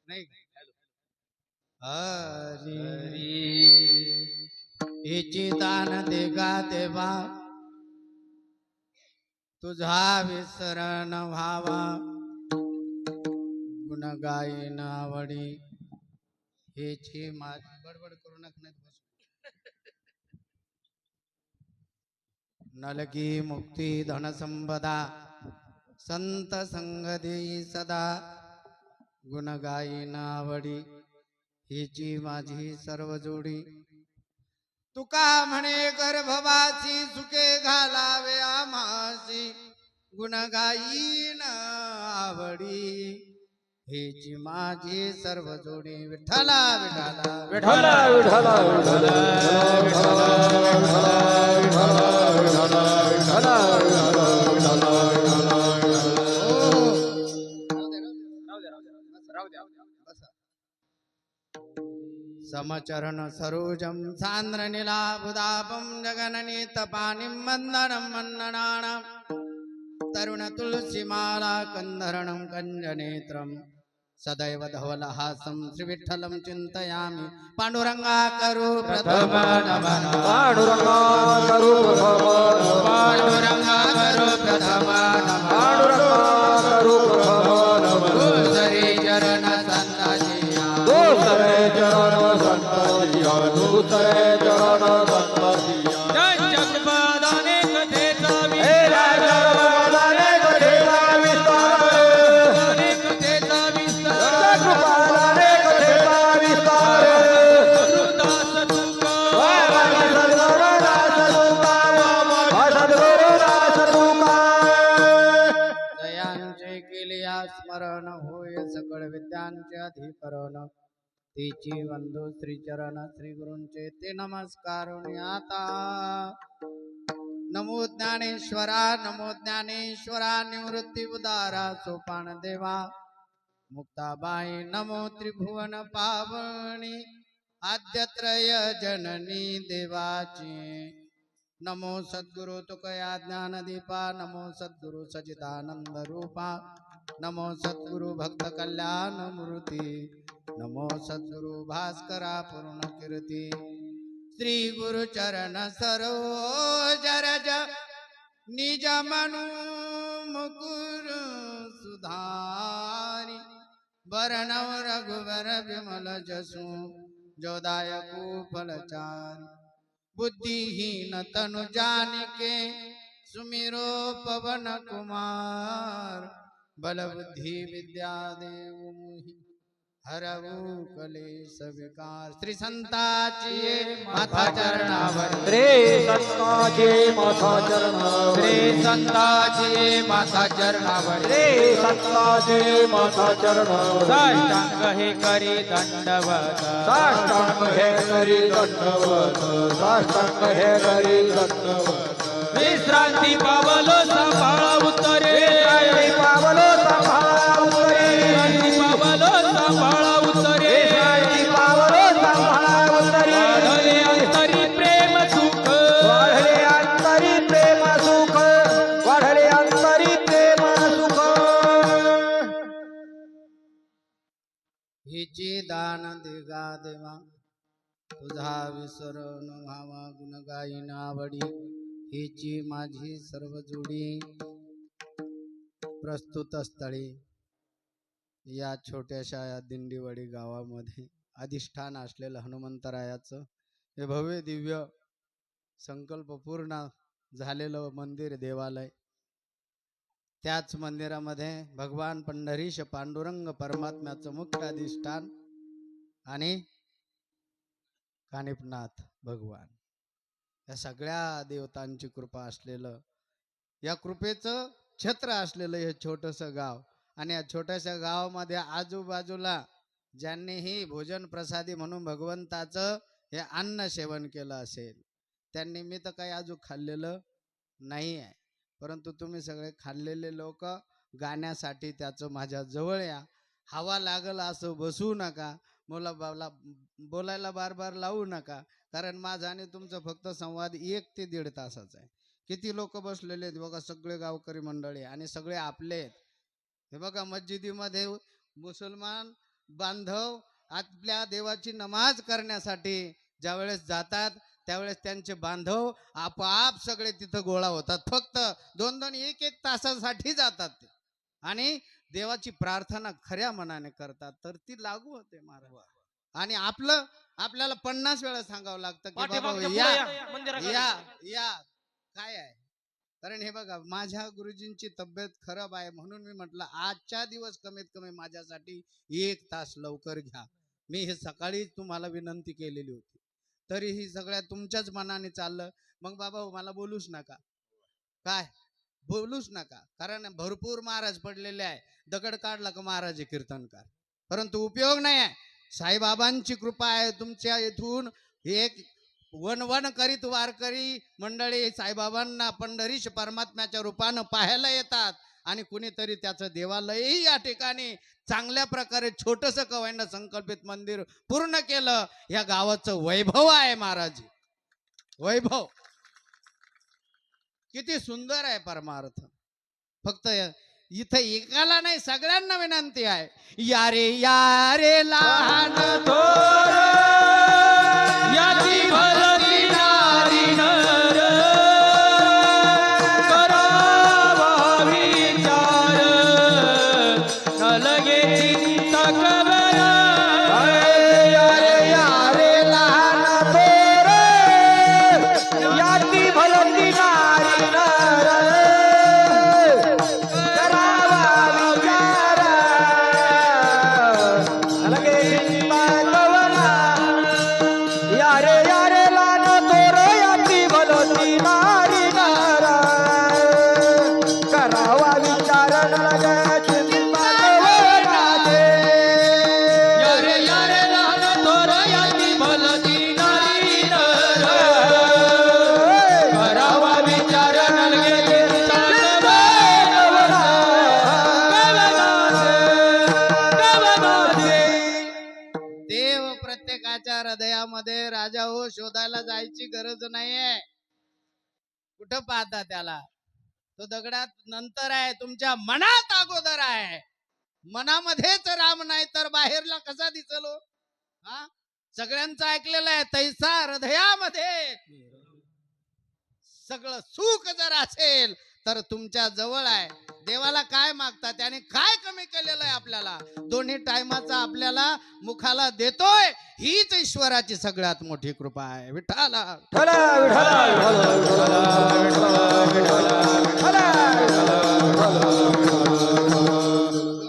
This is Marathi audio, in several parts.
नाही हरी हिची दान देगा देवा तुझा विसरण व्हावा गुण गायन आवडी हेची माझी बडबड करू नका नलगी मुक्ती धन संपदा संत संग देई सदा गुण गायन आवडी हिची माझी सर्व जोडी तुका म्हणे गर्भवासी सुखे घालावे आमासी गुण गायन आवडी हिची माझी सर्व जोडी विठ्ठला विठ्ठला विठ्ठला विठ्ठला विठ्ठला विठ्ठला समचरण सरोजम सांद्र नीलाभुदापम जगननीत पानिम मंदनम मन्ननानां तरुण तुलसीमाला कंधरणं कंजनेत्रम सदैव धवलहासं श्रीविठ्ठलं चिंतयामि पांडुरंगा करू प्रथम नमन पांडुरंगा करू प्रथम पांडुरंगा करू प्रथम नमन पांडुरंगा करू प्रथम नमन दूसरे चरण संताजिया दूसरे चरण संताजिया दूसरे चरण संताजिया जगपदाने कथेचा स्मरण होय सकळ विद्यांचे अधिकरण तिची वंदू श्री चरण श्री गुरूंचे ते नमस्कार आता नमो ज्ञानेश्वरा निवृत्ती उदारा सोपान देवा मुक्ताबाई नमो त्रिभुवन पावनी आद्यत्रय जननी देवाची नमो सद्गुरु तुकया ज्ञानदीपा नमो सद्गुरु सचिदानंद रूपा नमो सद्गुरु भक्त कल्याण मूर्ती नमो सद्गुरु भास्करा पूर्ण कीर्ती श्री गुरु चरण सरोज रज निज मनु मुकुर सुधारी बरनव रघुवर विमल जसु जोदायकु फलचारी बुद्धिहीन तनु जानिके सुमिरो पवन कुमार बल बुद्धि विद्या देव मोहि हरवु कलेश विकार श्री संताची माथा चरणावर श्री संताची माथा चरणावर श्री संताची माथा चरणावर श्री संताची माथा चरणावर साष्टांग हे करी दंडवत साष्टांग हे करी दंडवत साष्टांग हे करी दंडवत विश्रांती पावलो सांभाळा उत्तरे पावलो सांभाळा उत्तरे पावलो सांभाळा उत्तरे पावलो सांभाळा उत्तरे वाढले अंतरी प्रेम सुख वाढले अंतरी प्रेम सुख वाढले अंतरी प्रेम सुख हिची दान दिगा देवा तुझा विसरण व्हावा गुण गायन आवडी हिची माझी सर्व जोडी प्रस्तुत स्थळी या छोट्याशा या दिंडीवडी गावामध्ये अधिष्ठान असलेलं हनुमंतरायाचं हे भव्य दिव्य संकल्पपूर्ण झालेलं मंदिर देवालय त्याच मंदिरामध्ये भगवान पंढरीश पांडुरंग परमात्म्याचं मुख्य अधिष्ठान आणि कानिफनाथ भगवान, या सगळ्या देवतांची कृपा असलेलं, या कृपेचं छत्र असलेलं हे छोटंसं गाव. आणि या छोट्याशा गावामध्ये आजूबाजूला ज्यांनीही भोजन प्रसादी म्हणून भगवंताचं हे अन्न सेवन केलं असेल, त्यांनी मी तर काही अजून खाल्लेलं नाही आहे, परंतु तुम्ही सगळे खाल्लेले लोक गाण्यासाठी त्याचं माझ्या जवळ या. हवा लागल असं बसू नका, मला बोलायला बार बार लावू नका, कारण माझा आणि तुमचं फक्त संवाद 1 ते 1.5 तासाचा आहे. किती लोक बसलेले आहेत बघा, सगळे गावकरी मंडळी आणि सगळे आपले आहेत. हे बघा, मस्जिदीमध्ये मुसलमान बांधव आपल्या देवाची नमाज करण्यासाठी ज्यावेळेस जातात त्यावेळेस त्यांचे बांधव आपोआप सगळे तिथं गोळा होतात. फक्त 2-2, 1-1 तासासाठी जातात ते आणि देवाची प्रार्थना खऱ्या मनाने करतात, तर ती लागू होते महाराज. आणि आपल्याला 50 वेळा सांगावं लागतं की बाबा या या काय आहे. कारण हे बघा, माझ्या गुरुजींची तब्येत खराब आहे म्हणून मी म्हटलं आजच्या दिवस कमीत कमी माझ्यासाठी 1 तास लवकर घ्या. मी हे सकाळी तुम्हाला विनंती केलेली होती, तरीही सगळ्या तुमच्याच मनाने चाललं. मग बाबा मला बोलूच नका, काय बोलूच नका, कारण भरपूर महाराज पडलेले आहे. दगड काढला का महाराज कीर्तनकार, परंतु उपयोग नाही आहे. साईबाबांची कृपा आहे तुमच्या इथून. एक वन करीत वारकरी मंडळी साईबाबांना पंढरीश परमात्म्याच्या रूपानं पाहायला येतात आणि कुणीतरी त्याचं देवालयही या ठिकाणी चांगल्या प्रकारे छोटंसं कवायना संकल्पित मंदिर पूर्ण केलं. या गावाचं वैभव आहे महाराज, वैभव किती सुंदर आहे परमार्थ. फक्त इथं एकाला नाही, सगळ्यांना विनंती आहे, यारे यारे लहान थोर याची भलती नारी नर, करावा विचार न लगे चिंता कबरा. यारे यारे लहान थोर याची भलती नारी नर, करावा विचार लगे चिंता कवना. यारे यारे लहान थोर याची भलती नारी नर, करावा विचार लगे चिंता कवना. यारे यारे लहान थोर याची भलती नारी नर, करावा विचार न लगे चिंता देव प्रत्येकाच्या हृदयामध्ये राजा हो, शोधायला जायची गरज नाहीये. कुठं पाहता त्याला, तो दगडात नंतर आहे, तुमच्या मनात अगोदर आहे. मनामध्येच राम नाही तर बाहेरला कसा दिसलो. हा, सगळ्यांचं ऐकलेलं आहे, तैसा हृदयामध्ये सगळं सुख जर असेल तर तुमच्या जवळ आहे. देवाला काय मागता, त्याने काय कमी केलेलं आहे आपल्याला, दोन्ही टायमाचा आपल्याला मुखाला देतोय. हीच ईश्वराची सगळ्यात मोठी कृपा आहे. विठ्ठला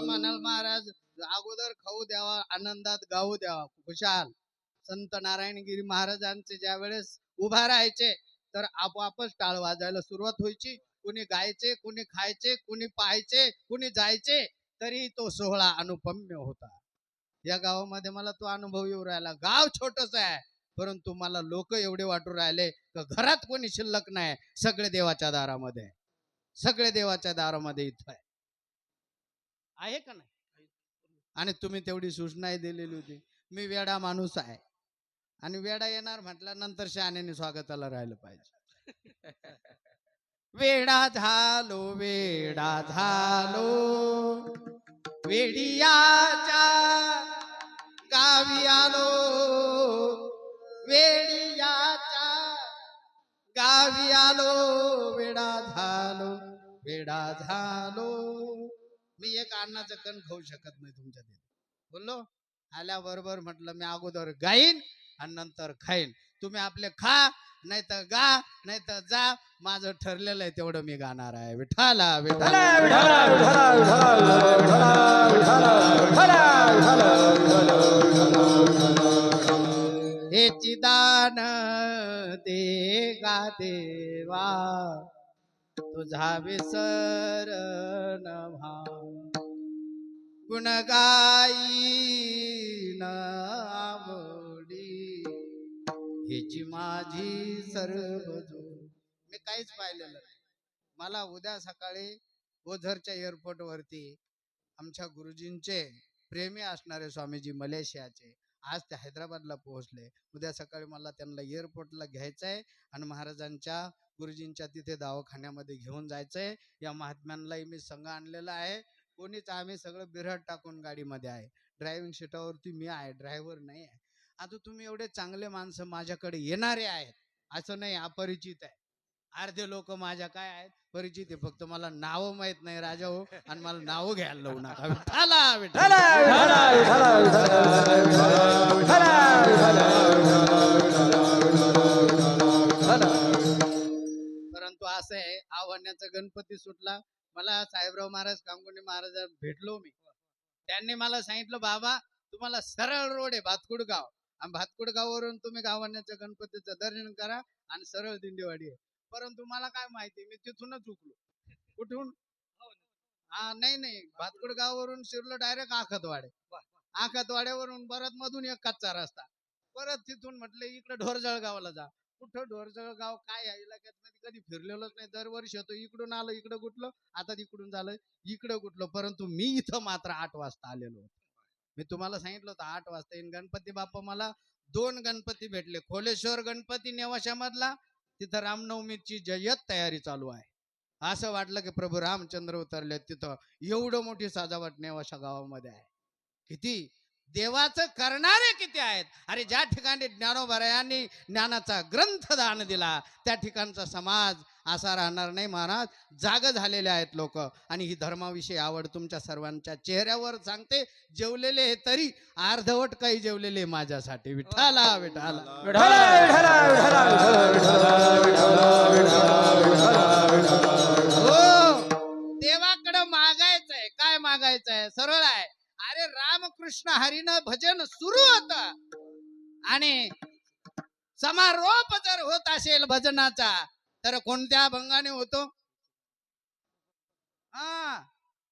म्हणाल महाराज, अगोदर खाऊ द्यावा, आनंदात गाऊ द्यावा, खुशाल. संत नारायणगिरी महाराजांचे ज्या वेळेस उभा राहायचे तर आपोआपच टाळ वाजायला सुरुवात व्हायची. कुणी गायचे, कुणी खायचे, कुणी पाहायचे, कुणी जायचे, तरी तो सोहळा अनुपम्य होता. या गावामध्ये मला तो अनुभव येऊ राहिला. गाव छोटस आहे, परंतु मला लोक एवढे वाटू राहिले की घरात कोणी शिल्लक नाही, सगळे देवाच्या दारामध्ये, सगळे देवाच्या दारामध्ये इथं आहे का नाही. आणि तुम्ही तेवढी सूचनाही दिलेली होती. मी वेडा माणूस आहे आणि वेडा येणार म्हटल्यानंतर शहाण्याने स्वागताला राहिलं पाहिजे. वेडा झालो, वेडा झालो, वेडियाच्या गावी आलो, वेडियाच्या गावी आलो, वेडा झालो, वेडा झालो. मी एक अन्नाचं कण खाऊ शकत नाही तुमच्या तिथे. बोललो आल्याबरोबर म्हटलं मी अगोदर गाईन आणि नंतर खाईन. तुम्ही आपले खा, नाही तर गा, नाही तर जा. माझं ठरलेलं आहे तेवढं मी गाणार आहे. विठाला विठाला हे चिदान दे गा देवा तुझा विसरण गुण गाईन आवडी हीची माझी सर्वजो. मी काहीच पाहिलेलं नाही. मला उद्या सकाळी ओझरच्या एअरपोर्ट वरती आमच्या गुरुजींचे प्रेमी असणारे स्वामीजी मलेशियाचे आज ते हैदराबादला पोहोचले. उद्या सकाळी मला त्यांना एअरपोर्टला घ्यायचंय आणि महाराजांच्या गुरुजींच्या तिथे दवाखान्यामध्ये घेऊन जायचंय. या महात्म्यांनाही मी संघ आणलेला आहे. कोणीच आम्ही सगळं बिरड टाकून गाडीमध्ये आहे. ड्रायव्हिंग सीटावरती मी आहे, ड्रायव्हर नाही आहे. आता तुम्ही एवढे चांगले माणसं माझ्याकडे येणारे आहेत असं नाही, अपरिचित आहे. अर्धे लोक माझ्या काय आहेत परिचित आहे, फक्त मला नाव माहित नाही राजा हो, आणि मला नाव घ्यायला लावू नका. विठ्ठला विठ्ठला परंतु असं आहे, आव्हानाचा गणपती सुटला. मला साहेबराव महाराज कांगोणे महाराज भेटलो मी. त्यांनी मला सांगितलं बाबा तुम्हाला सरळ रोड आहे भातकुडगाव, आणि भातकुडगाववरून तुम्ही गावाण्याच्या गणपतीचं दर्शन करा आणि सरळ दिंडेवाडी आहे. परंतु मला काय माहिती, मी तिथूनच चुकलो. कुठून? हा नाही, भातकुडगाववरून शिरलो डायरेक्ट आखतवाडे. आखतवाड्यावरून परत मधून एक कच्चा रस्ता. परत तिथून म्हटलं इकडे ढोरजळगावला जा. कुठं ढोरजळगाव काय या इलाक्यात मध्ये कधी फिरलेलोच नाही. दरवर्षी होतो इकडून आलो इकडं कुठलं, आता तिकडून झालं इकडं कुठलं. परंतु मी इथं मात्र 8 वाजता आलेलो होतो. मी तुम्हाला सांगितलं होतं 8 वाजता येईन. गणपती बाप्पा मला 2 गणपती भेटले. खोलेश्वर गणपती नेवाशामधला, तिथं रामनवमीची जय्यत तयारी चालू आहे. असं वाटलं की प्रभू रामचंद्र उतरले तिथं. एवढं मोठी सजावट नेवाशा गावामध्ये आहे. किती देवाचं करणारे किती आहेत. अरे ज्या ठिकाणी ज्ञानोबरायांनी ज्ञानाचा ग्रंथ दान दिला त्या ठिकाणचा समाज असा राहणार नाही महाराज. जाग झालेले आहेत लोक. आणि ही धर्माविषयी आवड तुमच्या सर्वांच्या चेहऱ्यावर सांगते. जेवलेले तरी अर्धवट काही जेवलेले माझ्यासाठी. विठ्ठला विठ्ठला हो, देवाकडे मागायचंय. काय मागायचंय? सरळ आहे. अरे रामकृष्ण हरीनं भजन सुरू होत आणि समारोप जर होत असेल भजनाचा तर कोणत्या भंगाने होतो? हा,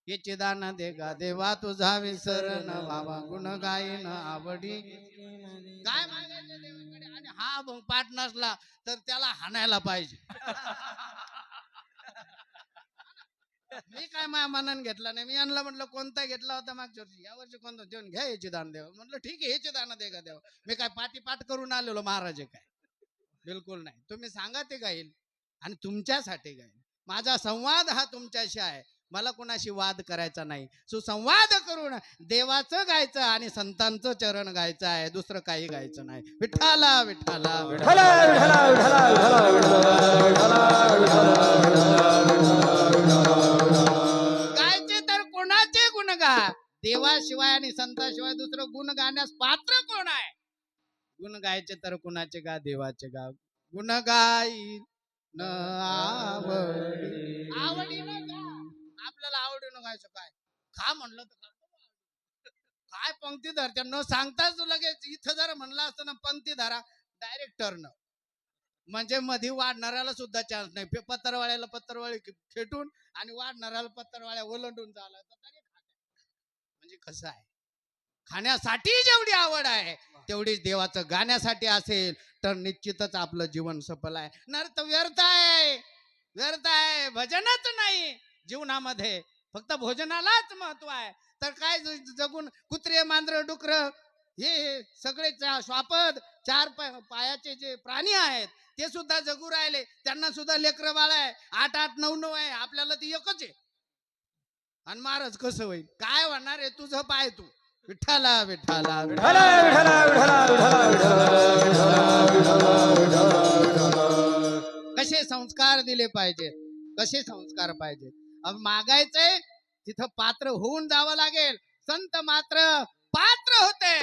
हे चिदान दे गा देवा तुझा विसरण बाबा गुण गायन आवडी. काय मागायचं देवाकडे? आणि हा पाठ नसला तर त्याला हाणायला पाहिजे. मी काय मनान घेतला नाही. मी यांना म्हटलं कोणता घेतला होता मागच्या वर्षी, या वर्षी कोणता देऊन घ्या याची दान देवा. म्हटलं ठीक आहे याची दान दे का देवा. मी काय पाठ करून आलेलो महाराज काय? बिलकुल नाही. तुम्ही सांगा ते गाईल आणि तुमच्यासाठी गाईल. माझा संवाद हा तुमच्याशी आहे. मला कोणाशी वाद करायचा नाही. सुसंवाद करून देवाचं गायचं आणि संतांचं चरण गायचं आहे. दुसरं काही गायचं नाही. विठ्ठला विठ्ठला गायचे तर कोणाचे गुण गा. देवाशिवाय आणि संताशिवाय दुसरं गुण गाण्यास पात्र कोण आहे? गुण गायचे तर कुणाचे गा? देवाचे गा. गुण गाई न आवडीनं गा. आपल्याला आवडीनं गायचं काय? खा म्हणलं तर काय पंक्ती धरत्या न सांगताच लगेच. इथं जर म्हणलं असतं ना पंक्ती धरा, डायरेक्ट टर्न. म्हणजे मध्ये वाढणाऱ्याला सुद्धा चान्स नाही. पत्तरवाळ्याला पत्तरवाळी खेटून आणि वाढणाऱ्याला पत्तरवाळ्या ओलांडून झाला तर तरी म्हणजे कसं आहे? खाण्यासाठी जेवढी आवड आहे तेवढीच देवाचं गाण्यासाठी असेल तर निश्चितच आपलं जीवन सफल आहे. नर्त व्यर्थ आहे, व्यर्थ आहे. भजनच नाही जीवनामध्ये, फक्त भोजनालाच महत्व आहे. तर काय जगून कुत्रे मांजर डुकर हे सगळे श्वापद 4 पायाचे जे प्राणी आहेत ते सुद्धा जगू राहिले. त्यांना सुद्धा लेकरं बाळ आहे. 8-8, 9-9 आहे. आपल्याला ती एकच आहे. आणि महाराज कसं होईल? काय होणार आहे? तुझं पाय तू. विठ्ठला विठ्ठला कसे संस्कार दिले पाहिजेत, कसे संस्कार पाहिजेत. अब मागायचंय तिथं पात्र होऊन जावं लागेल. संत मात्र पात्र होते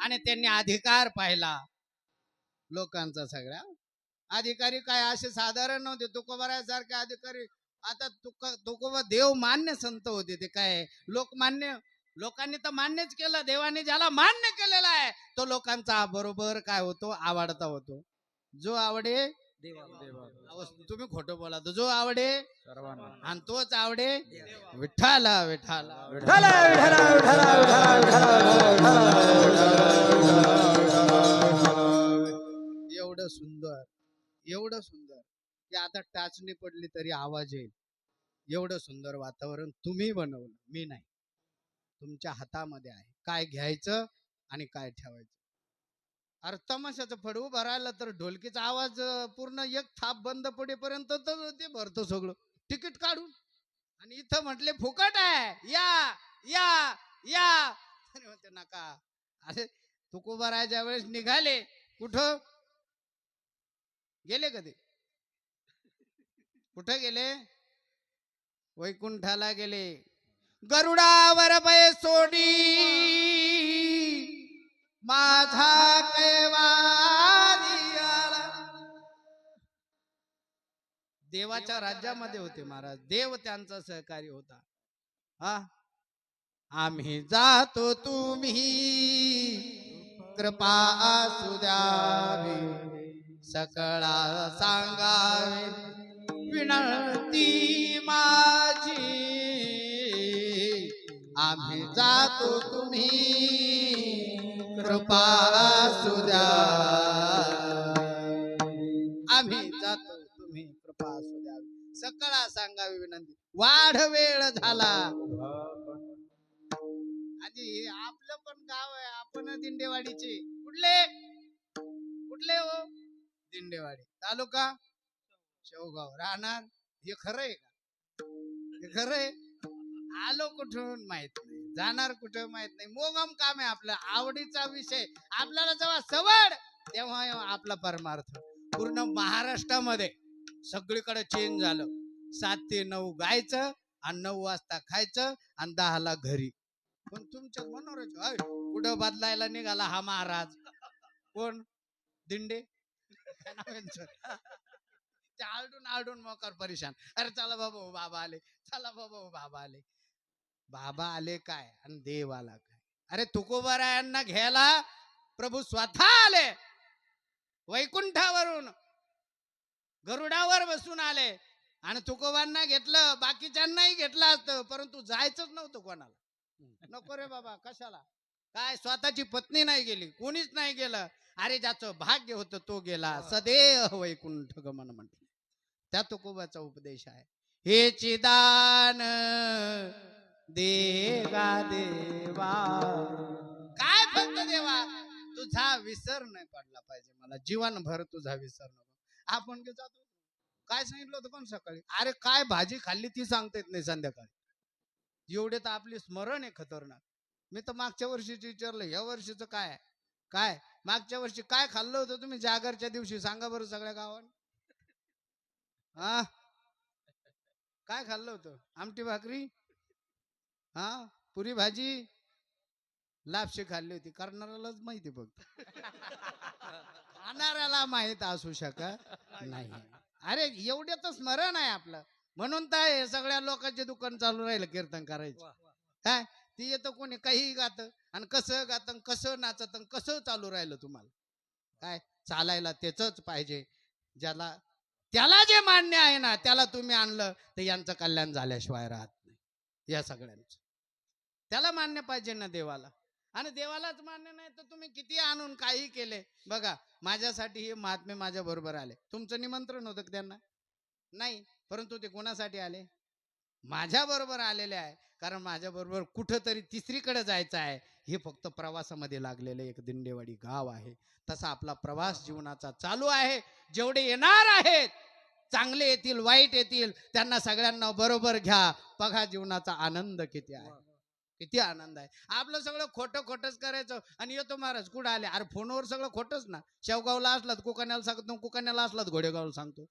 आणि त्यांनी अधिकार पाहिला लोकांचा. सगळ्या अधिकारी काय असे साधारण नव्हते. तुकोबारासारखे अधिकारी. आता तुकोबा देव मान्य संत होते. ते काय लोकमान्य लोकांनी तर मान्यच केलं. देवाने ज्याला मान्य केलेला आहे तो लोकांचा बरोबर काय होतो, आवडता होतो. जो आवडे अहो, तुम्ही खोटं बोला. तो जो आवडे आणि तोच आवडे विठ्ठला विठ्ठला विठ्ठल विठ्ठल विठ्ठल एवढं सुंदर, एवढं सुंदर की आता टाचणी पडली तरी आवाज येईल. एवढं सुंदर वातावरण तुम्ही बनवलं, मी नाही. तुमच्या हातामध्ये आहे काय घ्यायचं आणि काय ठेवायचं. अरे तमाशाचं फडवू भरायला तर ढोलकीचा आवाज पूर्ण एक थाप बंद पडेपर्यंत तर ते भरतो सगळं तिकीट काढून. आणि इथं म्हटले फुकट आहे, या या या. अरे म्हणते नका. अरे तुकोबाराच्या वेळेस निघाले कुठं गेले कधी, कुठं गेले, वैकुंठाला गेले. गरुडावर बैसोडी माझा कैवारी आला. देवाच्या राज्यामध्ये होते महाराज. देव त्यांचा सहकारी होता. हा आम्ही जातो तुम्ही कृपा असू द्यावी, सकळा सांगावे विनंती माझी. आम्ही जातो तुम्ही कृपा असू द्या. आम्ही जातो तुम्ही कृपा असू द्यावी, सकळा सांगावी विनंती. वाढ वेळ झाला. आणि आपलं पण गाव आहे, आपण दिंडेवाडीचे. कुठले कुठले हो, दिंडेवाडी तालुका शेवगाव. राहणार हे खरंय का, हे खरंय. आलो कुठून माहित नाही, जाणार कुठं माहित नाही. मोगम काम आहे आपलं, आवडीचा विषय. आपल्याला जेव्हा सवड तेव्हा आपला परमार्थ. पूर्ण महाराष्ट्रामध्ये सगळीकडे चेंज झालं. 7 ते 9 गायचं आणि 9 वाजता खायचं आणि 10 ला घरी. पण तुमच्या मनोरंजन कुठं बदलायला निघाला हा महाराज. कोण दिंडे आलडून आलडून मोकार परेशान. अरे चला बाबा बाबा आले, चला बाबा बाबा आले. बाबा आले काय आणि देव आला काय. अरे तुकोबारायांना घ्यायला प्रभू स्वतः आले. वैकुंठावरून गरुडावर बसून आले आणि तुकोबांना घेतलं. बाकीच्यांनाही घेतलं असतं परंतु जायचंच नव्हतं कोणाला. नको रे बाबा कशाला काय. स्वतःची पत्नी नाही गेली, कोणीच नाही गेलं. अरे ज्याचं भाग्य होतं तो गेला. सदैव वैकुंठ गमन म्हटलं. त्या तुकोबाचा उपदेश आहे. हे चिदान देगा देवा. काय फक्त देवा तुझा विसर नाही पडला पाहिजे मला. जीवनभर तुझा विसर नको. आपण जातो काय सांगितलं होतं पण सकाळी. अरे काय भाजी खाल्ली ती सांगता येत नाही संध्याकाळी. एवढे तर आपली स्मरण आहे खतरनाक. मी तर मागच्या वर्षीच विचारलं, या वर्षीचं काय काय. मागच्या वर्षी काय खाल्लं होतं तुम्ही जागरच्या दिवशी सांगा बरं सगळ्या गावात. हा काय खाल्लं होतं. आमटी भाकरी, हा पुरी भाजी, लापशी खाल्ली होती. करणाऱ्यालाच माहिती फक्त खाणाऱ्याला माहित असू शकत नाही. अरे एवढे तर स्मरण आहे आपलं. म्हणून तर हे सगळ्या लोकांचे दुकान चालू राहिलं कीर्तन करायचं. काय ती येतं कोणी काही गात आणि कसं गात कसं नाचत कसं चालू राहिलं तुम्हाला. काय चालायला त्याच पाहिजे. ज्याला त्याला जे मान्य आहे ना त्याला तुम्ही आणलं तर यांचं कल्याण झाल्याशिवाय राहत नाही. या सगळ्यांचं त्याला मान्य पाहिजे ना देवाला. आणि देवालाच मान्य नाही तर तुम्ही किती आणून काही केले. बघा माझ्यासाठी हे महात्मे माझ्या बरोबर आले. तुमचं निमंत्रण होतं त्यांना नाही, परंतु ते कोणासाठी आले. माझ्या बरोबर आलेले आहे. कारण माझ्या बरोबर कुठंतरी तिसरीकडे जायचं आहे. हे फक्त प्रवासामध्ये लागलेलं एक दिंडेवाडी गाव आहे. तसा आपला प्रवास जीवनाचा चालू आहे. जेवढे येणार आहेत चांगले येतील वाईट येतील त्यांना सगळ्यांना बरोबर घ्या. बघा जीवनाचा आनंद किती आहे, किती आनंद आहे. आपलं सगळं खोटं खोटच करायचं आणि येतो महाराज कुठं आले. अरे फोनवर सगळं खोटच ना. शेवगावला असलात कोकण्याला सांगतो, कोकण्याला असलात घोडेगावला सांगतो.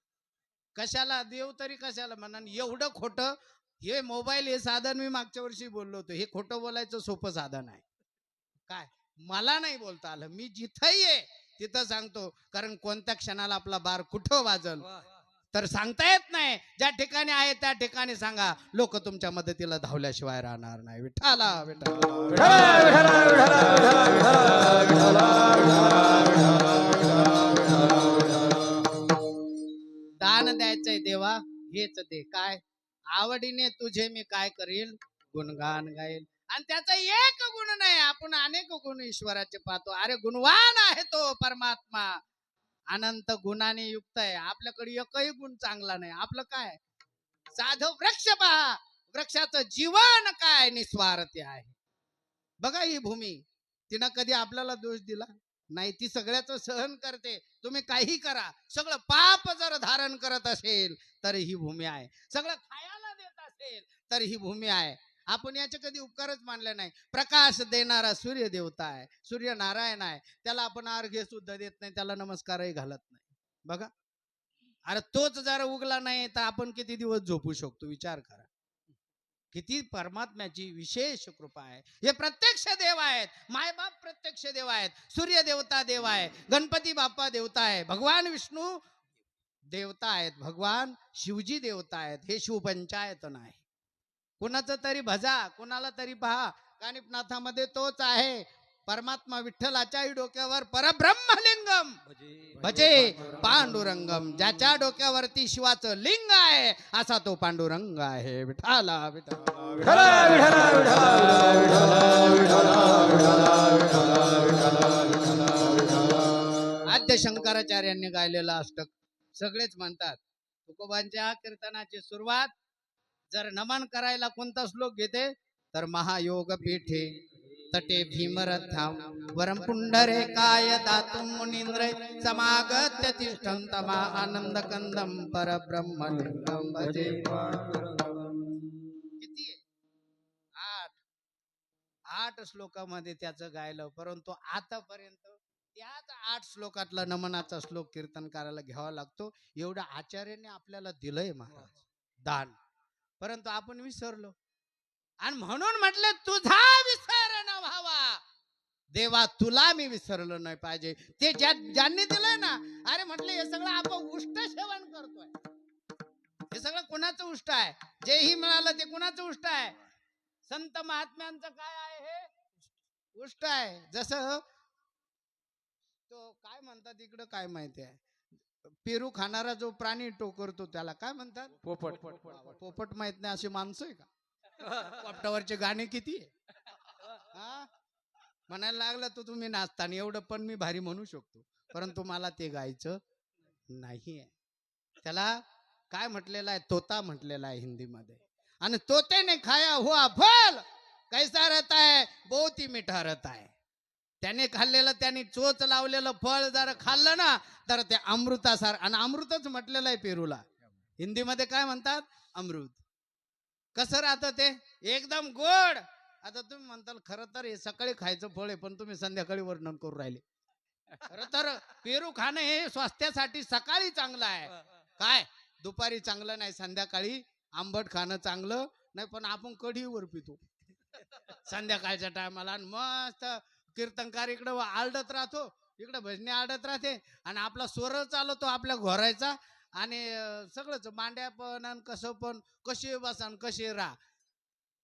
कशाला देव तरी कशाला म्हणा. एवढं खोटं. हे मोबाईल हे साधन मी मागच्या वर्षी बोललो होतो. हे खोटं बोलायचं सोपं साधन आहे. काय मला नाही बोलता आलं. मी जिथंही आहे तिथं सांगतो. कारण कोणत्या क्षणाला आपला बार कुठं वाजल तर सांगता येत नाही. ज्या ठिकाणी आहे त्या ठिकाणी सांगा. लोक तुमच्या मदतीला धावल्याशिवाय राहणार नाही. विठ्ठला विठ्ठला दान द्यायचंय देवा, हेच दे. काय आवडीने तुझे मी काय करील, गुणगान गाईल. आणि त्याचा एक गुण नाही, आपण अनेक गुण ईश्वराचे पाहतो. अरे गुणवान आहे तो परमात्मा, अनंत गुणाने युक्त आहे. आपल्याकडे एकही गुण चांगला नाही. आपलं काय, साधं वृक्ष पहा, वृक्षाचं जीवन काय निस्वार्थी आहे. बघा ही भूमी, तिनं कधी आपल्याला दोष दिला नाही. ती सगळ्याचं सहन करते. तुम्ही काही करा, सगळं पाप जर धारण करत असेल तर ही भूमी आहे. सगळं खायला देत असेल तर ही भूमी आहे. आपण याचे कधी उपकारच मानले नाही. प्रकाश देणारा सूर्य देवता आहे, सूर्य नारायण आहे. त्याला आपण अर्घ्य सुद्धा देत नाही, त्याला नमस्कारही घालत नाही. बघा, अरे तोच जर उगला नाही तर आपण किती दिवस झोपू शकतो, विचार करा. किती परमात्म्याची विशेष कृपा आहे. हे प्रत्यक्ष देव आहेत, मायबाप प्रत्यक्ष देव आहेत. सूर्य देवता देव आहे, गणपती बाप्पा देवता आहे, भगवान विष्णू देवता आहेत, भगवान शिवजी देवता आहेत. हे शिवपंचायत नाही. कुणाचं तरी भजा, कुणाला तरी पहा, कानिपनाथामध्ये तोच आहे. परमात्मा विठ्ठलाच्याही डोक्यावर परब्रह्मलिंगम भजे पांडुरंगम. ज्याच्या डोक्यावरती शिवाचं लिंग आहे असा तो पांडुरंग आहे. विठ्ठला विठ्ठला आद्य शंकराचार्यांनी गायलेलं अष्टक सगळेच म्हणतात. तुकोबांच्या कीर्तनाची सुरुवात जर नमन करायला कोणता श्लोक घेते तर महायोग पीठे तटे भीमरथाम वरम पुंडरे काय दातुम मुनींद्र समागत्य तिष्ठन्तमा आनंद कंदम परब्रह्मलिंगम भजे. किती 8 श्लोकामध्ये त्याचं गायलं. परंतु आतापर्यंत त्याच 8 श्लोकातला नमनाचा श्लोक कीर्तन करायला घ्यावा लागतो. एवढं आचार्याने आपल्याला दिलंय महाराज दान. परंतु आपण विसरलो. आणि म्हणून म्हटले तुझा विसर न व्हावा. देवा तुला मी विसरलो नाही पाहिजे. ते ज्यांनी दिलंय ना, अरे म्हटले हे सगळं आपण उष्ट सेवन करतोय. हे सगळं कुणाचं उष्ट आहे? जेही मिळालं ते कुणाचं उष्ट आहे? संत महात्म्यांचं काय आहे? हे उष्ट आहे. जसं तो काय म्हणतात इकडं काय माहिती आहे, पेरू खाणारा जो प्राणी टोकरतो त्याला काय म्हणतात? पोपट. पोपट माहित नाही अशी माणसं आहे का? पोपटावरचे गाणे किती आहे. म्हणायला लागलं तर तुम्ही नाचताना एवढं पण मी भारी म्हणू शकतो, परंतु मला ते गायचं नाही आहे. त्याला काय म्हटलेलं आहे? तोता म्हटलेला आहे हिंदीमध्ये. आणि तोते ने खाया हुआ फल कैसा रहता है, बहुत ही मीठा रहता है. त्याने खाल्लेलं, त्याने चोच लावलेलं फळ जर खाल्लं ना तर ते अमृतासारखं. आणि अमृतच म्हटलेलं आहे पेरूला. हिंदीमध्ये काय म्हणतात? अमृत. कसं राहतं ते? एकदम गोड. आता तुम्ही म्हणताल खरं तर हे सकाळी खायचं फळ आहे, पण तुम्ही संध्याकाळी वर्णन करू राहिले. खरं तर पेरू खाणं हे स्वास्थ्यासाठी सकाळी चांगलं आहे. काय दुपारी चांगलं नाही, संध्याकाळी आंबट खाणं चांगलं नाही. पण आपण कढीवर पितो संध्याकाळच्या टायमाला. मस्त कीर्तनकार इकडं आरडत राहतो, इकडं भजने आरडत राहते, आणि आपला स्वर चालवतो आपल्या घोरायचा. आणि सगळंच मांड्या पण आणि कसं पण, कसे बसन कसे राहा.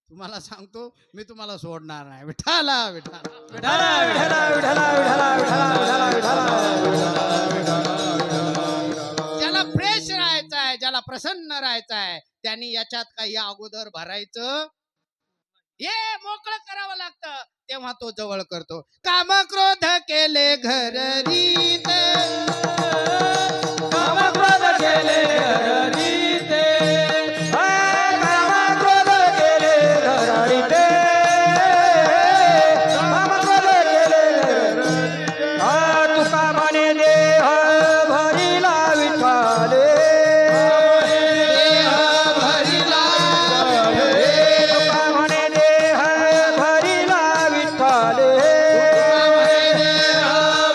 तुम्हाला सांगतो मी तुम्हाला सोडणार नाही. विठाला विठाला ज्याला फ्रेश राहायचं आहे, ज्याला प्रसन्न राहायचं आहे, त्यांनी याच्यात काही अगोदर भरायचं, हे मोकळं करावं लागतं, तेव्हा तो जवळ करतो. काम क्रोध केले घर रीत, काम क्रोध केले घर रीते, काम क्रोध केले घर रीते, काम क्रोध केले घर रीते. तुका म्हणे देह भरिला विठाले, देह भरिला, तुका म्हणे देह भरिला विठाले, देह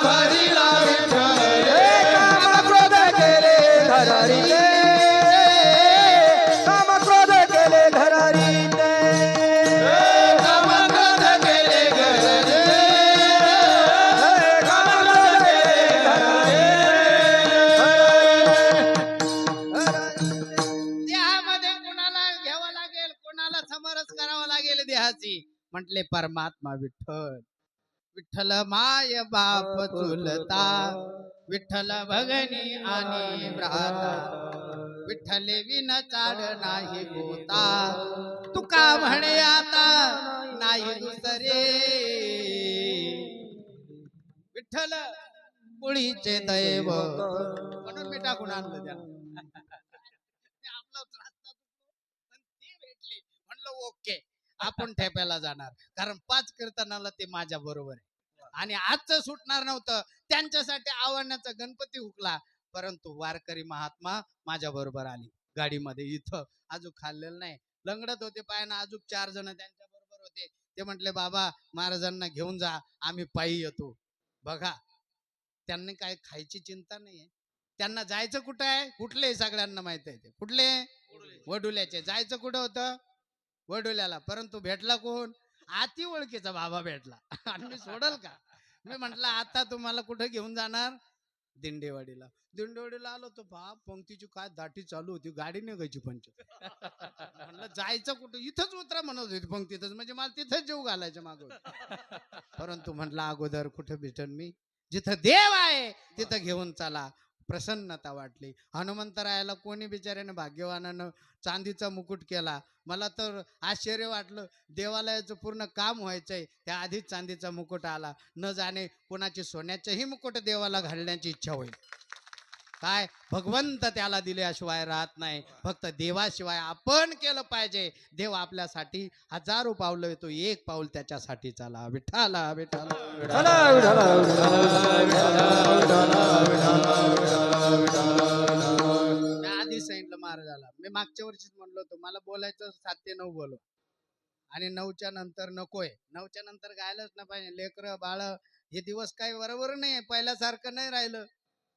भरिला विठ्ठल, काम म्हटले परमात्मा विठ्ठल. विठ्ठल माय बाप चुलता, विठ्ठल भगनी आणि भ्राता, विठ्ठले विन चाड नाही होता, तुका म्हणे आता नाही दुसरे. विठ्ठल मुळीचे दैव, म्हणून मी टाकून आणलं त्यांना. आपला त्रास पण ते भेटले, म्हणलं ओके आपण ठेप्याला जाणार, कारण 5 कीर्तनाला ते माझ्या बरोबर आहे. आणि आजचं सुटणार नव्हतं, त्यांच्यासाठी आवडण्याचा गणपती हुकला, परंतु वारकरी महात्मा माझ्या बरोबर आली गाडीमध्ये. इथं अजून खाल्लेलं नाही, लंगडत होते पायानं. अजून 4 जण त्यांच्या बरोबर होते. ते म्हटले बाबा महाराजांना घेऊन जा, आम्ही पायी येतो. बघा, त्यांनी काय खायची चिंता नाहीये. त्यांना जायचं कुठं आहे? कुठले सगळ्यांना माहित आहे. ते कुठले? वडुल्याचे. जायचं कुठं होतं? वडुल्याला. परंतु भेटला कोण? अति ओळखीचा बाबा भेटला. आणि मी सोडल का? मी म्हंटल आता तुम्हाला कुठं घेऊन जाणार? दिंडेवाडीला. दिंडेवाडीला आलो तो बाप, पंक्तीची काय दाटी चालू होती, गाडी निघायची पंच. म्हणलं जायचं कुठं? इथंच उतरा म्हणत होती पंक्तीतच, म्हणजे मला तिथंच जीव घालायचं मागून. परंतु म्हटलं अगोदर कुठं भेटन मी? जिथं देव आहे तिथं घेऊन चला. प्रसन्नता वाटली. हनुमंतरायाला कोणी बिचाऱ्याने भाग्यवानानं चांदीचा मुकुट केला. मला तर आश्चर्य वाटलं, देवालयाचं पूर्ण काम व्हायचंय, त्या आधीच चांदीचा मुकुट आला. न जाणे कोणाची सोन्याचेही मुकुट देवाला घालण्याची इच्छा होईल. काय भगवंत त्याला दिल्याशिवाय राहत नाही. फक्त देवाशिवाय आपण केलं पाहिजे. देव आपल्यासाठी हजारो पावलं येतो, एक पाऊल त्याच्यासाठी चला. विठ्ठला विठ्ठला मी आधी सांगितलं महाराजाला, मी मागच्या वर्षीच म्हणलो होतो मला बोलायचं 7 ते 9 बोलव, आणि 9च्या नंतर नकोय. 9च्या नंतर गायलाच ना पाहिजे. लेकरं बाळ हे दिवस काही बरोबर नाही, पहिल्यासारखं नाही राहिलं.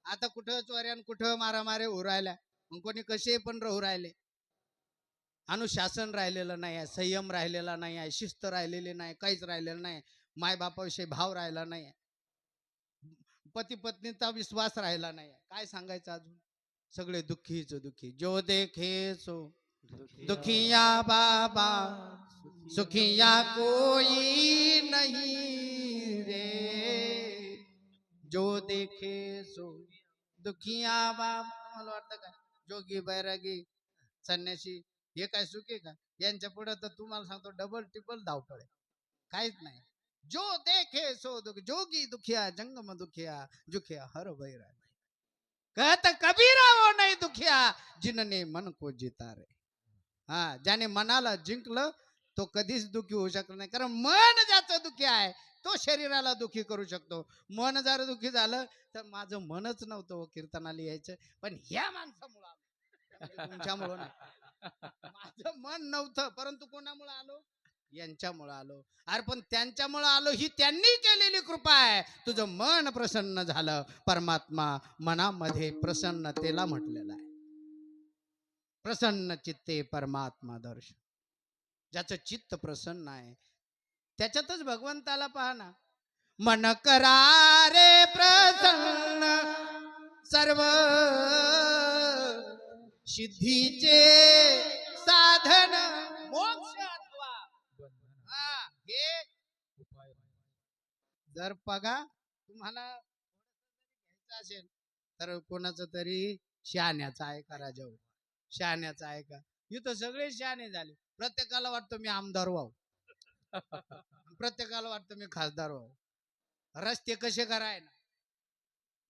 आता कुठं चोऱ्यान कुठं मारामारे होऊ राहिल्या, मग कोणी कसे पण राहू राहिले. अनुशासन राहिलेलं नाही आहे, संयम राहिलेला नाही आहे, शिस्त राहिलेली नाही, काहीच राहिलेलं नाही. मायबापाविषयी भाव राहिला नाही, पती पत्नीचा विश्वास राहिला नाही. काय सांगायचं अजून? सगळे दुःखीच दुःखी. जो देखे सो दुखिया बाबा, सुखिया कोई नहीं रे. जो देखे सो दुखिया बाबा. मला वाटतं का जोगी बैरागी संन्यासी हे काय सुखे का? यांच्या पुढे तर तुम्हाला सांगतो डबल टिबल धावपळ आहे, काहीच नाही. जो देखे सो दुख, जोगी दुखिया जंगम दुखिया, जुखिया हर बैरागी. कहता कबीरा वो नहीं दुखिया, जिनने मन को जीता रे. हा, ज्याने मनाला जिंकलं तो कधीच दुखी होऊ शकत नाही. कारण मन ज्याचं दुखी आहे तो शरीराला दुखी करू शकतो. मन जर दुखी झालं तर माझं मनच नव्हतं हो कीर्तनाला यायचं, पण ह्या माणसामुळं आलो. म्हणजे तुमच्यामुळं नाही. माझं मन नव्हतं, परंतु कोणामुळे आलो? यांच्यामुळे आलो. अरे पण त्यांच्यामुळे आलो ही त्यांनी केलेली कृपा आहे. तुझं मन प्रसन्न झालं. परमात्मा मनामध्ये प्रसन्नतेला म्हटलेला आहे. प्रसन्न चित्ते परमात्मा दर्शन. ज्याचं चित्त प्रसन्न आहे त्याच्यातच भगवंताला पहा ना. मन करा रे प्रसन्न, सर्व सिद्धीचे साधन मोक्ष अथवा हे जर बघा तुम्हाला घ्यायचं असेल तर कोणाचं तरी शहाण्याचा ऐका राजाऊ, शहाण्याचा ऐका. इथं सगळे शहाणे झाले. प्रत्येकाला वाटतं मी आमदार व्हाव, प्रत्येकाला वाटतं मी खासदार व्हाव. रस्ते कसे कराय ना,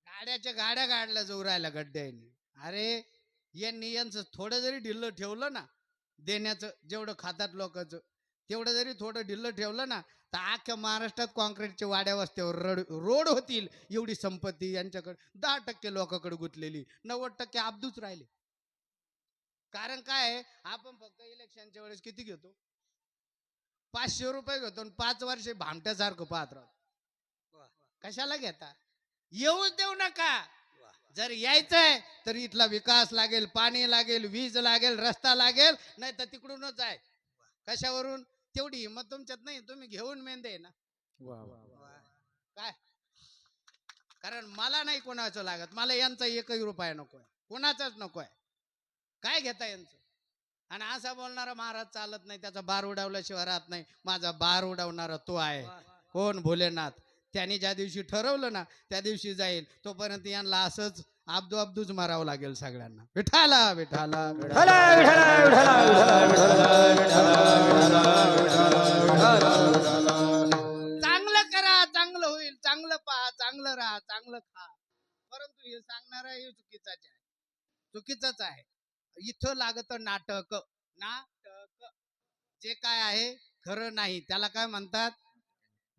गाड्याच्या गाड्या गाडल्या जाऊ राहिल्या गड्ड्याने. अरे यांनी यांचं थोडं जरी ढिल्लं ठेवलं ना, देण्याचं जेवढं खातात लोकांचं तेवढं जरी थोडं ढिल्लं ठेवलं ना, तर अख्ख्या महाराष्ट्रात कॉन्क्रीटचे वाड्या वस्त्यावर रोड होतील. एवढी संपत्ती यांच्याकडे. 10% लोकांकडे गुंतलेली, 90% अब्दूच राहिले. कारण काय, आपण फक्त इलेक्शनच्या वेळेस किती घेतो? 500 रुपये घेतो आणि 5 वर्षे भामट्यासारखं पाहत राहतो. कशाला घेता? येऊच देऊ नका. जर यायचंय तर इथला विकास लागेल, पाणी लागेल, वीज लागेल, रस्ता लागेल, नाही तर तिकडूनच आहे. कशावरून? तेवढी हिंमत तुमच्यात नाही. तुम्ही घेऊन मेंदे ना काय. कारण मला नाही कोणाचं लागत, मला यांचा 1 रुपया नकोय, कोणाचाच नकोय. काय घेता यांचं? आणि असा बोलणारा महाराज चालत नाही, त्याचा बार उडवल्याशिवाय राहत नाही. माझा बार उडवणारा तो आहे. कोण? भोलेनाथ. त्याने ज्या दिवशी ठरवलं ना त्या दिवशी जाईल. तोपर्यंत यांना असंच अब्दूच मारावं लागेल सगळ्यांना. विठाला विठाला विठ्ठला विठ्ठला विठ्ठला चांगलं करा, चांगलं होईल, चांगलं पहा, चांगलं राहा, चांगलं खा. परंतु हे सांगणारा हे चुकीचंच आहे. इथं लागत नाटक. जे काय आहे खरं नाही त्याला काय म्हणतात?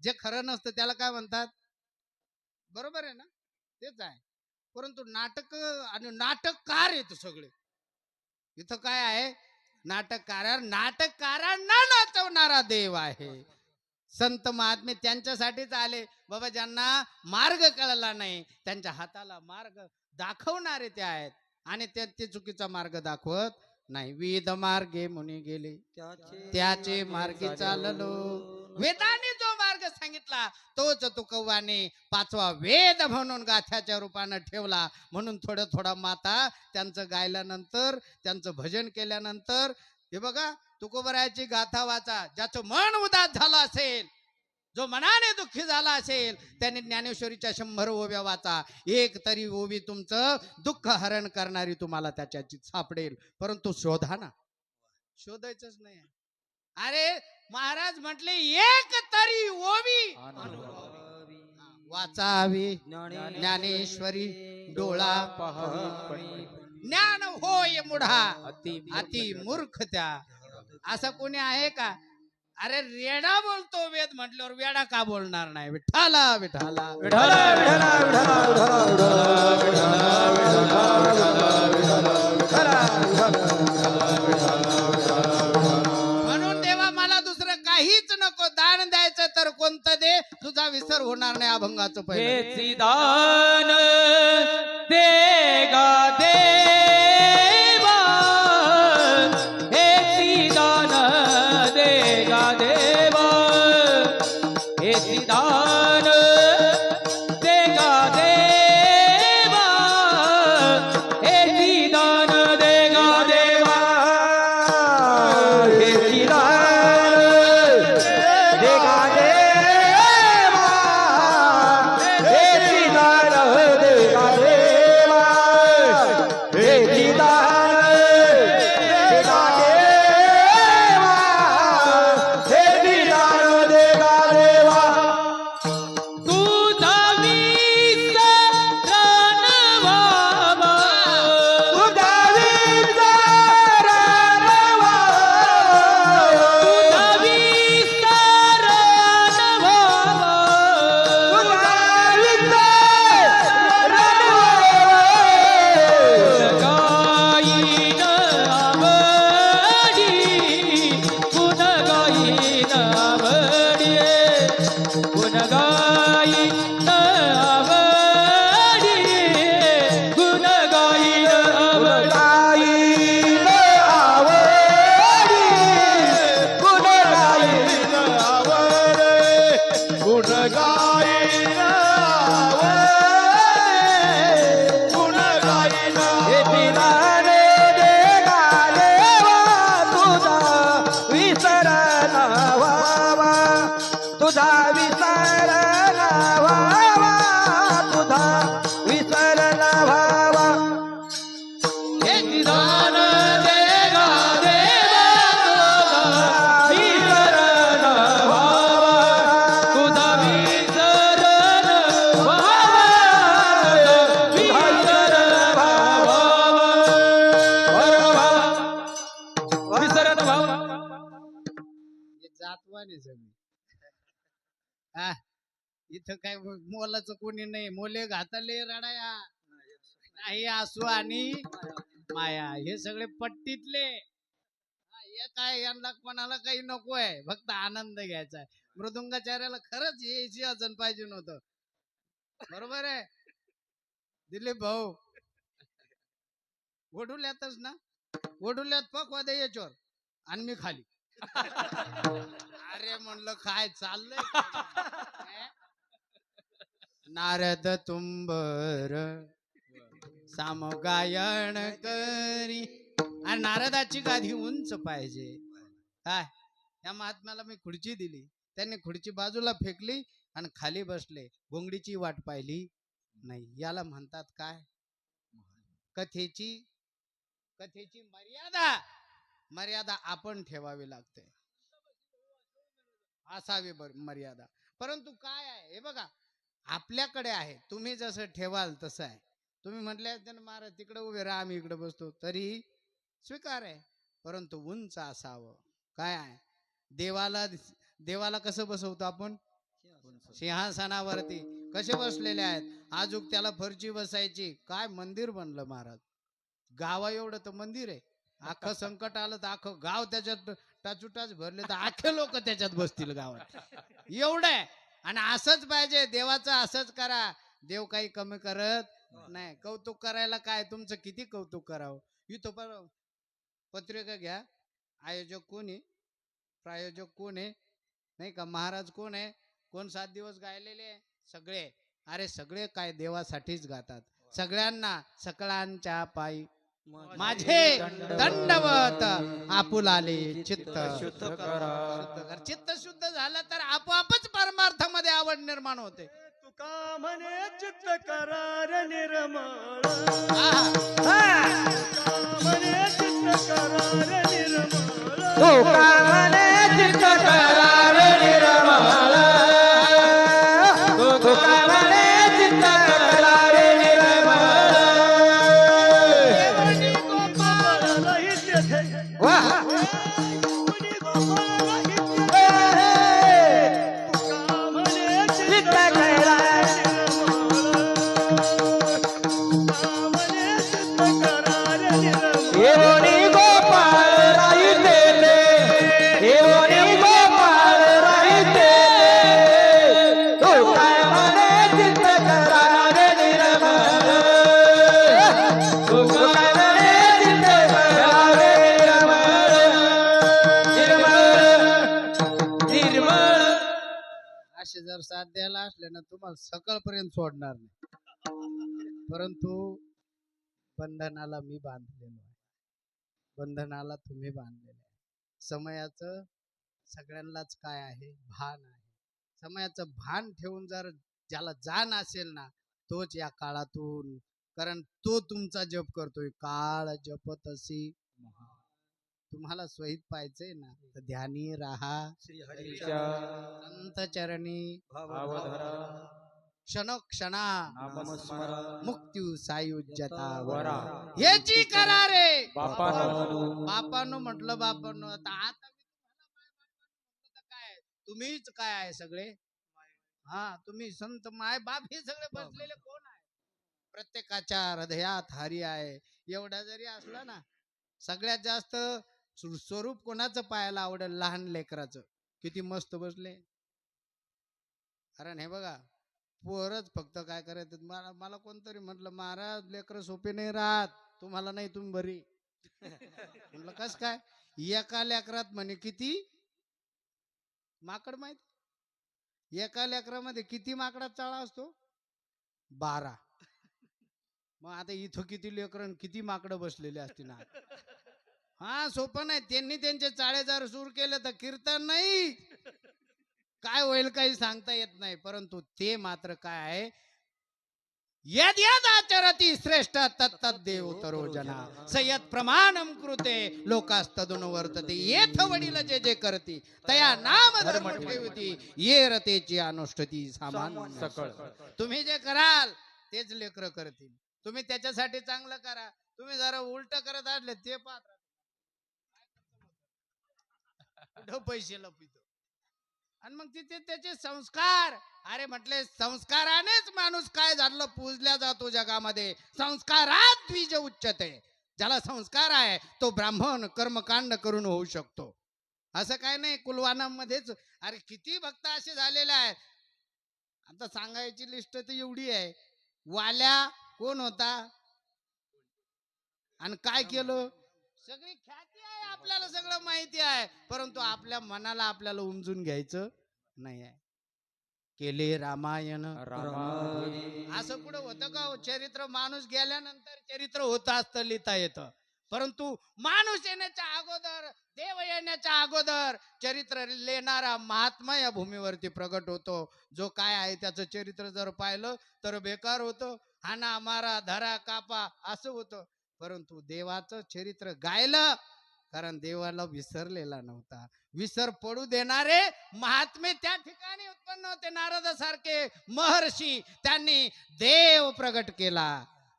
जे खरं नसतं त्याला काय म्हणतात? बरोबर आहे ना? तेच आहे. परंतु नाटक आणि नाटककार येत सगळे. इथं काय आहे? नाटककारांना नाचवणारा देव आहे. संत महात्मे त्यांच्यासाठीच आले बाबा, ज्यांना मार्ग कळला नाही त्यांच्या हाताला मार्ग दाखवणारे ते आहेत. आणि ते चुकीचा मार्ग दाखवत नाही. विविध मार्गे मुनी गेले त्याचे मार्गे चाललो. वेदाने जो मार्ग सांगितला तोच तुकव्वाने पाचवा वेद म्हणून गाथ्याच्या रूपानं ठेवला. म्हणून थोडा माता त्यांचं गायल्यानंतर, त्यांचं भजन केल्यानंतर, हे बघा तुकोबरायाची गाथा वाचा. ज्याचं मन उदास झालं असेल, जो मनाने दुःखी झाला असेल, त्याने ज्ञानेश्वरीच्या 100 ओव्या वाचा. एक तरी ओवी तुमचं दुःख हरण करणारी तुम्हाला त्याच्याची सापडेल. परंतु शोधा ना, शोधायचंच नाही. अरे महाराज म्हटले एक तरी ओवी वाचावी ज्ञानेश्वरी डोळा ज्ञान होय मुढा अति मूर्ख त्या. असं कोणी आहे का? अरे रेडा बोलतो वेद म्हटल्यावर वेडा का बोलणार नाही? विठाला विठाला म्हणून देवा मला दुसरं काहीच नको. दान द्यायचं तर कोणतं दे, तुझा विसर होणार नाही. अभंगाचं पहिलं दान देगा देवा, हे दान देगा देवा, हे दान देगा देवा, हे दान देगा देवा, हे दान देगा देवा, हे दान देगा देवा, हे दान देगा देवा, हे दान देगा देवा. तुझा विसरण व्हावा, तुझा विसरण व्हावा, तुझा विसरण व्हावा, तुझा विसरण गाईन आवडी, गुण गाईन आवडी, गुण गाईन आवडी, गुण गाईन आवडी, गुण गाईन आवडी, गुण गाईन आवडी, गुण गाईन. हे दिलाने देगा देवा, तुझा विसरण व्हावा, तुझा विसरण व्हावा, तुझा विसरण व्हावा. हे दान देगा देवा, तुझा विसरण व्हावा, तुझा विसरण व्हावा, विसरण व्हावा, विसरण व्हावा. हे जातवाने सगळी. इथं काय मोलाचं कोणी नाही. मोले घातले रडाया नाही, आसू आणि माया हे सगळे पट्टीतले. हे काय, यांना कोणाला काही नको आहे, फक्त आनंद घ्यायचा आहे. मृदुंगाचार्याला खरंच हे अजून पाहिजे नव्हतं. बरोबर आहे दिलीप भाऊ? वडुल्यातच ना, वडुल्यात पकवा दे याच्यावर आणि मी खाली. अरे म्हणलं काय चाललंय? नारद तुंबर सामगायन करी आणि नारदाची गादी उंच पाहिजे. काय या महात्म्याला मी खुर्ची दिली, त्यांनी खुर्ची बाजूला फेकली आणि खाली बसले, घोंगडीची वाट पाहिली नाही. याला म्हणतात काय? कथेची कथेची मर्यादा मर्यादा आपण ठेवावी लागते, असावी मर्यादा. परंतु काय आहे हे बघा, आपल्याकडे आहे. तुम्ही जसं ठेवाल तसं आहे. तुम्ही म्हटले महाराज तिकडे उभे राहा, आम्ही इकडे बसतो, तरी स्वीकार आहे. परंतु उंच असावं. काय आहे, देवाला देवाला कसं बसवतो आपण? सिंहासनावरती. कसे बसलेले आहेत? आजूक त्याला फरची बसायची. काय मंदिर बनलं महाराज, गावा एवढं तर मंदिर आहे. अख्खं संकट आलं तर अख्खं गाव त्याच्यात टाचूटाच भरले तर अख्खे लोक त्याच्यात बसतील गावात, एवढं आहे. आणि असंच पाहिजे, देवाचं असंच करा. देव काही कमी करत नाही. कौतुक करायला काय, तुमचं किती कौतुक करावं. इथं पत्रिका घ्या, आयोजक कोण आहे, प्रायोजक कोण आहे, नाही का, महाराज कोण आहे, कोण 7 दिवस गायलेले सगळे. अरे सगळे काय देवासाठीच गातात. सगळ्यांना सकळांच्या पायी माझे दंडवत, आपुलाले चित्त शुद्ध कर. चित्त शुद्ध झालं तर आपोआपच परमार्थामध्ये आवड निर्माण होते. तुका म्हणे चित्त करार निर्मळ, म्हणे चित्त करार निर्मळ, तुका म्हणे चित्त करार निर्मळ, तुका म्हणे चित्त करार निर्मळ. असे जर साथ द्यायला असले ना, तुम्हाला सकाळपर्यंत सोडणार नाही. परंतु बंधनाला मी बांधलेलो आहे, बंधनाला तुम्ही बांधलेलं आहे. समयाचं सगळ्यांनाच काय आहे, भान आहे. समयाचं भान ठेवून जर ज्याला जाण असेल ना, तोच या काळातून, कारण तो तुमचा जप करतोय. काळ जपतसी तुम्हाला स्वहित पाहिजे ना, तर ध्यानी राहा श्री हरीच्या संत चरणी भावधरा, क्षणोक्षणा नामस्मरा, मुक्त्यू सायुज्यता वरा. याची करा रे बापानो. बापानो म्हटलं. बापानो आता मी तुम्हाला म्हटलं तर काय, तुम्हीच काय आहे सगळे. हा, तुम्ही संत माय बाप हे सगळे बसलेले कोण आहे? प्रत्येकाच्या हृदयात हरी आहे. एवढा जरी असला ना, सगळ्यात जास्त स्वरूप कोणाचं पाहायला आवडेल? लहान लेकराचं. किती मस्त बसले. कारण हे बघा, पोरच फक्त काय करायचं. मला कोणतरी म्हटलं, महाराज लेकर सोपे नाही राहत. तुम्हाला नाही, तुम्ही बरी. म्हटलं कस काय? एका लेकरात म्हणे किती माकड माहित? एका लेकरामध्ये किती माकडात चाळा असतो? 12. मग आता इथं किती लेकरं किती माकडं बसलेले असतील ना. हा, सोपं नाही. त्यांनी त्यांचे चाळे जर सुरू केले तर कीर्तन नाही, काय होईल काही सांगता येत नाही. परंतु ते मात्र काय आहे, यद यद आचरती श्रेष्ठ तत्त देव तरो जना, सयत प्रमाणम कृते लोकास्तदुन वर्तते, येथ वडील जे जे करती तया नाम धर्म ठेवती, ये रतेची अनुष्ठती सामान सकळ. तुम्ही जे कराल तेच लेकर करतील. तुम्ही त्याच्यासाठी चांगलं करा. तुम्ही जरा उलट करत असले ते पाहत कुठं पैसे लपितो. आणि मग तिथे त्याचे संस्कार. अरे म्हटले संस्कारानेच माणूस काय झालं, पूजल्या जातो जगामध्ये. संस्कारात द्विज उच्चते. ज्याला संस्कार आहे तो ब्राह्मण कर्मकांड करून होऊ शकतो. असं काय नाही कुलवानामध्येच. अरे किती भक्त असे झालेले आहेत. आता सांगायची लिस्ट तर एवढी आहे. वाल्या कोण होता आणि काय केलं, सगळी ख्याती आहे, आपल्याला सगळं माहिती आहे. परंतु आपल्या मनाला आपल्याला उमजून घ्यायचं नाही आहे. केले रामायण असं कुठं होतं का? चरित्र माणूस गेल्यानंतर चरित्र होत असतं, लिहिता येतं. परंतु माणूस येण्याच्या अगोदर, देव येण्याच्या अगोदर चरित्र लिहिणारा महात्मा या भूमीवरती प्रगट होतो. जो काय आहे त्याचं चरित्र जर पाहिलं तर बेकार होतं. हाना मारा धरा कापा असं होतं. परंतु देवाचं चरित्र गायलं, कारण देवाला विसरलेला नव्हता. विसर पडू देणारे महात्मे त्या ठिकाणी उत्पन्न होते. नारदासारखे महर्षी, त्यांनी देव प्रगट केला,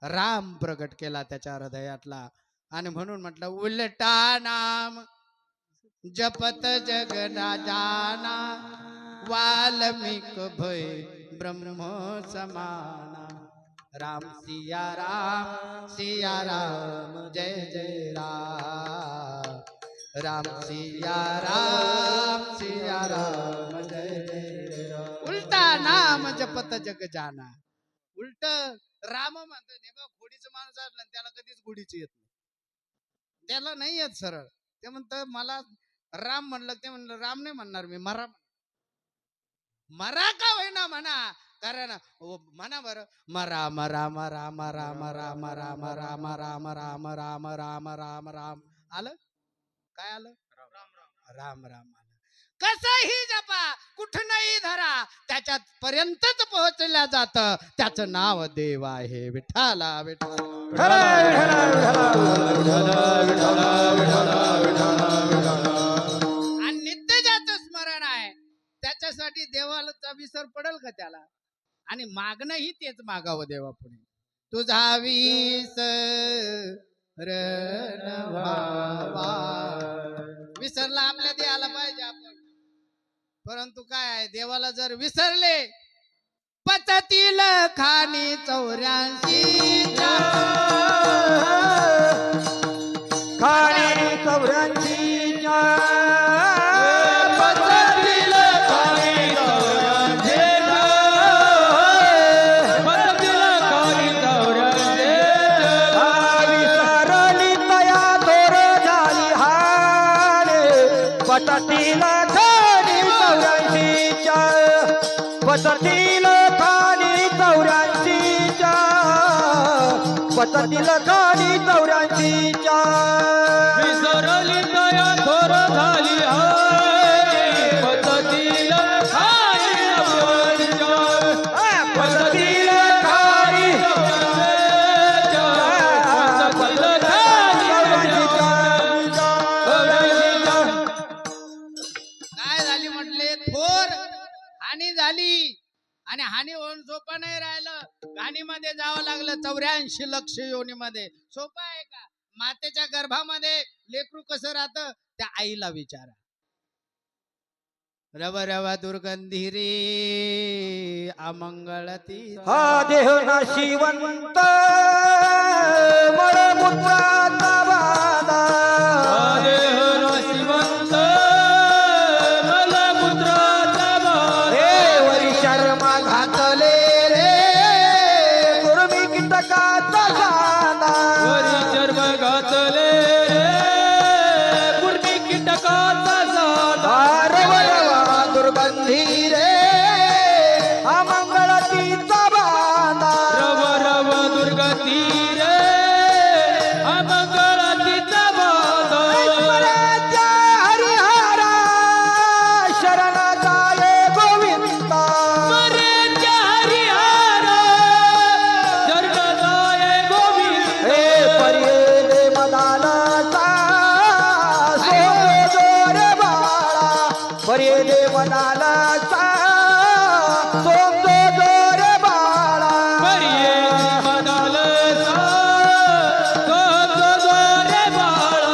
राम प्रगट केला त्याच्या हृदयातला. आणि म्हणून म्हटलं उलटा नाम जपत जग ना जाना, वाल्मिक भय ब्रह्म समाना. राम सिया राम जय जय राम. राम सिया राम जय जय राम. उलटा नाम जपत जग जाना. उलट राम म्हणतो नाही बा, घोडीचं माणूस असलं त्याला कधीच घोडीची येत नाही, त्याला नाही येत सरळ. ते म्हणतं मला राम म्हणलं, ते म्हणलं राम नाही म्हणणार मी, मरा. मरा का होईना म्हणा, कारण म्हणा बरं, मरा मरा मरा मरा मरा मरा मरा मरा मरा मरा राम राम राम. आलं काय आलं? राम राम आलं. कसंही जपा, कुठनही धरा, त्याच्यात पर्यंतच पोहोचल्या जात. त्याचं नाव देव आहे. विठ्ठला विठ्ठला. आणि नित्य ज्याचं स्मरण आहे त्याच्यासाठी देवाचा विसर पडेल का त्याला? आणि मागणंही तेच मागावं देवापुढे. तुझा विसर विसरला आपल्या देवाला पाहिजे आपण. परंतु काय आहे, देवाला जर विसरले, पचतील खाणी 84 खाणी 84 पततील खाणी 84 पततील खाणी 84 पततील खाणी 84 विसरली तया थोर झाली पततील खाणी 84 पततील खाणी 84 काय झाली म्हटले, थोर हानी झाली. आणि हानी होऊन सोपं नाही राहिलं. घाणीमध्ये जावं लागलं 84 लक्ष योनीमध्ये. सोपं आहे का? मातेच्या गर्भामध्ये लेकरू कसं राहतं त्या आईला विचारा. रव रव दुर्गंधी रे अमंगळती. हा देह नाशिवंत मळमूत्राचा बाधा. देह नाशिवंत मळमूत्राचा बाधा. हे वरी शर्मा घातले रे कुर्मी कीटकाचा साधा. वरी शर्म घातले रे कुर्मी कीटकाचा साधा. रव रव दुर्गंधी रे अमंगळतीचा बाधा. रव रव दुर्गती रे अमंगळतीचा बाधा. ईश्वराच्या हरिहरा शरण जाये गोविंदा. ईश्वराच्या हरिहरा शरण जाये गोविंदा. हे पर्येले मदालसा सोम जोरे बाळा. पर्येले मदालसा सोम जोरे बाळा. पर्येले मदालसा सोम जोरे बाळा.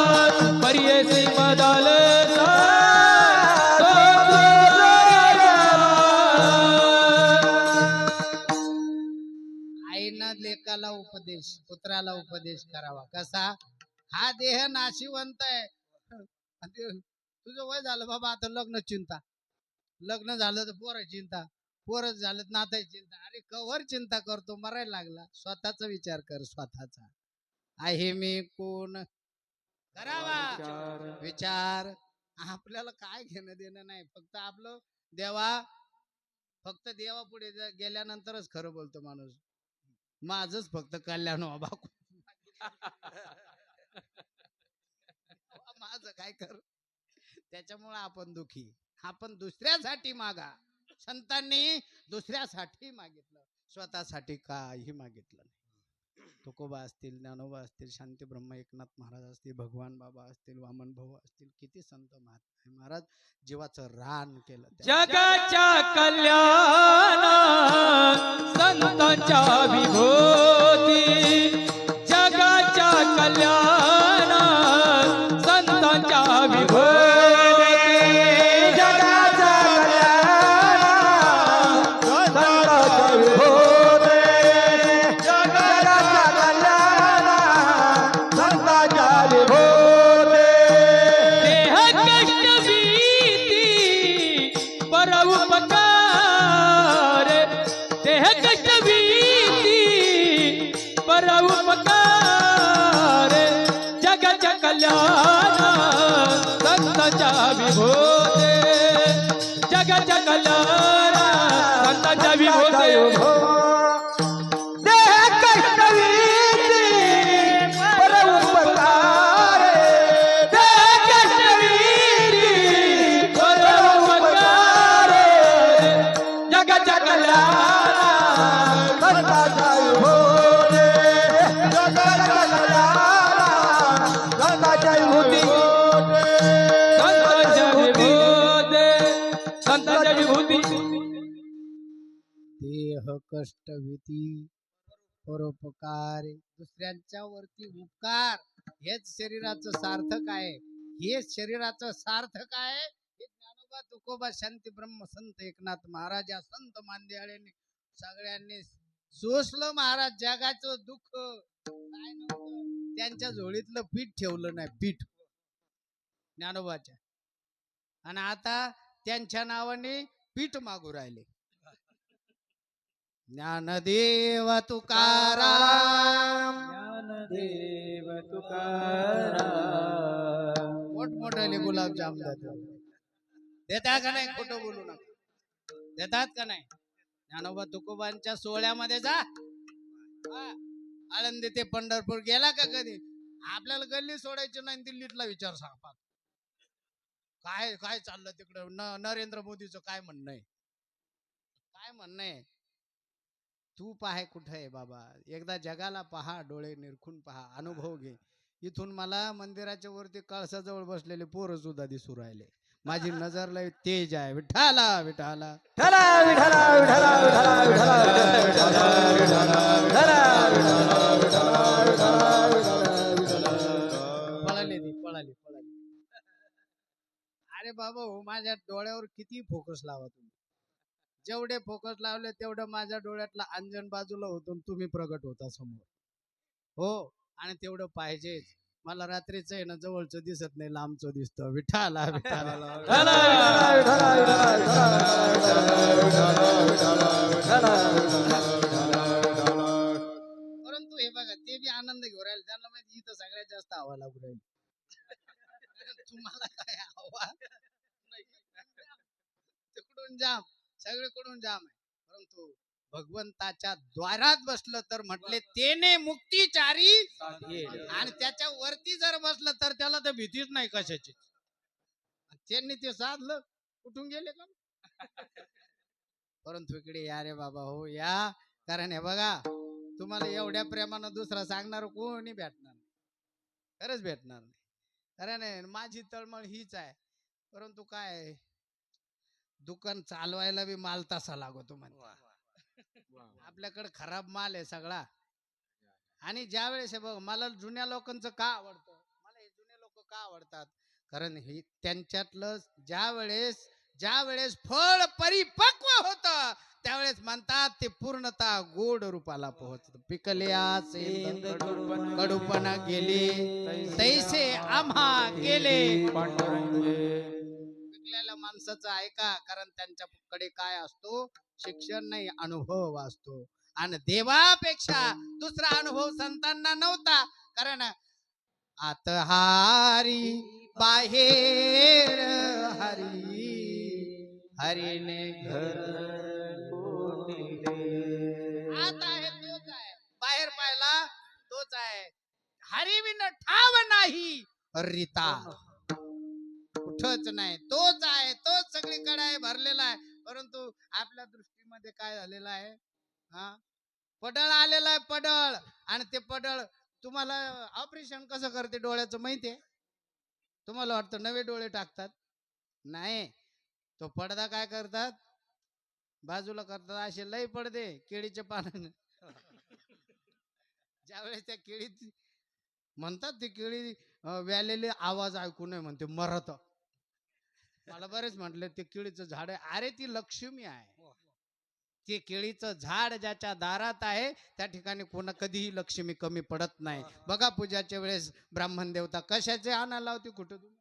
पर्येले मदालसा सोम जोरे बाळा. आईनं लेकाला उपदेश, पुत्राला उपदेश करावा. कसा? हा देह नाशिवंत आहे. तुझं वय झालं बाबा, आता लग्न चिंता. लग्न झालं तर पोरं चिंता, पोरच झालं तर नाताची चिंता. अरे कवर चिंता करतो, मरायला लागला. स्वतःचा विचार कर, स्वतःचा. आहे मी कोण करावा विचार. आपल्याला काय घेणं देणं नाही. फक्त आपलं देवा, फक्त देवापुढे गेल्यानंतरच खरं बोलतो माणूस. माझंच फक्त कल्याण व्हावं. त्याच्यामुळे आपण दुखी. आपण दुसऱ्यासाठी मागा. संतांनी दुसऱ्यासाठी मागितलं, स्वतःसाठी काही मागितलं नाही. तुकोबा असतील, ज्ञानोबा असतील, शांती ब्रह्म एकनाथ महाराज असतील, भगवान बाबा असतील, वामन भाऊ असतील, किती संत महाराज जीवाचं रान केलं. जगाच्या कल्याण संतांच्या विभूती, जगाच्या कल्याण संतांच्या विभूती, जगाच्या कल्याण संतांच्या विभूती, जगाच्या कल्याण संतांच्या विभूती. देह कष्ट भीती परोपकार, देह कष्ट भीती परोपकार, जगाच्या कल्याण संतांच्या विभूती, जगाच्या कल्याण संतांच्या विभूती. देह कष्ट भीती परोपकार, देह कष्ट भीती परोपकार, जगाच्या कल्याण संतांच्या विभूती, जगाच्या कल्याण संतांच्या विभूती, संतांच्या विभूती, संतांच्या विभूती. देह कष्ट भीती परोपकार, दुसऱ्यांच्या वरती उपकार, हेच शरीराचं सार्थक आहे. हेच शरीराचं सार्थक आहे. हे ज्ञानोबा तुकोबा शांती ब्रह्म संत एकनाथ महाराज या संत मांदियाळ्यांनी सगळ्यांनी सोसलं. महाराज जगाचं दुःख काय नव्हतं, त्यांच्या झोळीतलं पीठ ठेवलं नाही, पीठ ज्ञानोबाच्या. आणि आता त्यांच्या नावाने पीठ मागू राहिले. ज्ञानदेव तुकाराम, ज्ञानदेव तुकाराम. मोठमोठ्याले गुलाबजाम देतात का नाही? खोटं बोलू नका. देतात का नाही? ज्ञानोबा तुकोबांच्या सोहळ्यामध्ये जा. आळंदी ते पंढरपूर गेला का कधी? आपल्याला गल्ली सोडायची नाही, दिल्लीतला विचार सांगा. काय काय चाललं तिकडं? नरेंद्र मोदीचं काय म्हणणं आहे? काय म्हणणं आहे? तू पाहे कुठं आहे बाबा? एकदा जगाला पहा, डोळे निरखून पहा, अनुभव घे. इथून मला मंदिराच्या वरती कळसाजवळ बसलेले पोरं सुद्धा दिसू राहिले. माझी नजर लय तेज आहे. विठाला विठाला विठला विठला विठला विठला विठला विठला. पळाली ती, पळाली पळाली. अरे बाबा हो, माझ्या डोळ्यावर किती फोकस लावा तुम्ही. जेवढे फोकस लावले तेवढं माझ्या डोळ्यातला अंजन बाजूला होतो, तुम्ही प्रगट होता समोर. हो, आणि तेवढं पाहिजेच. मला रात्रीचं आहे ना, जवळचं दिसत नाही, लांबचं दिसतं. विठाला विठाला. परंतु हे बघा, ते बी आनंद घेऊ राहिले. त्यांना माहिती इथं सगळ्यात जास्त हवा लागू राहील. तुम्हाला काय हवा नाही, तिकडून जाम, सगळीकडून जाम आहे. परंतु भगवंताच्या द्वारात बसलं तर म्हटले तेने मुक्तीचारी, आणि त्याच्या वरती जर बसलं तर त्याला तर भीतीच नाही कशाची. त्यांनी ते साधलं, कुठून गेले का? परंतु इकडे या रे बाबा हो, या. कारण हे बघा, तुम्हाला एवढ्या प्रेमानं दुसरा सांगणार कोणी भेटणार नाही, खरंच भेटणार नाही. कारण माझी तळमळ हीच आहे. परंतु काय, दुकान चालवायला बी माल तसा लागतो म्हणजे. आपल्याकडे खराब माल आहे सगळा. आणि ज्या वेळेस बघ, मला जुन्या लोकांचं का आवडतं, मला हे जुने लोक का आवडतात, कारण हे त्यांच्यातलं ज्या वेळेस फळ परिपक्व होत, त्यावेळेस म्हणतात ते पूर्णतः गोड रूपाला पोहोचत. पिकल्या कडूपणा गेले, तैसे आम्हा गेले. पिकलेल्या माणसाचं ऐका, कारण त्यांच्याकडे काय असतो? शिक्षण नाही, अनुभव असतो. आणि देवापेक्षा दुसरा अनुभव संतांना नव्हता. कारण आत हारी बाहेर हरी, हरीने घर आत आहे तोच आहे, बाहेर पाहिला तोच आहे. हरी विन ठाव नाही रीता. कुठंच नाही. तोच आहे, तोच सगळीकडे आहे, भरलेला आहे. परंतु आपल्या दृष्टीमध्ये काय झालेलं आहे? हा, पडळ आलेला आहे, पडळ. आणि ते पडळ तुम्हाला ऑपरेशन कसं करते डोळ्याचं माहितीये? तुम्हाला वाटतं नवे डोळे टाकतात? नाही, तो पडदा काय करतात? बाजूला करतात. असे लय पडदे केळीच्या पानाने. ज्यावेळेस त्या केळी म्हणतात, ती केळी व्यालेले आवाज ऐकू नये म्हणते, मरत. मला बरेच म्हटले ते केळीचं झाड आहे. अरे ती लक्ष्मी आहे. ते केळीचं झाड ज्याच्या दारात आहे त्या ठिकाणी कोणा कधीही लक्ष्मी कमी पडत नाही. बघा पूजाच्या वेळेस ब्राह्मण देवता कशाचे आणायला लावते? कुठं तुम्ही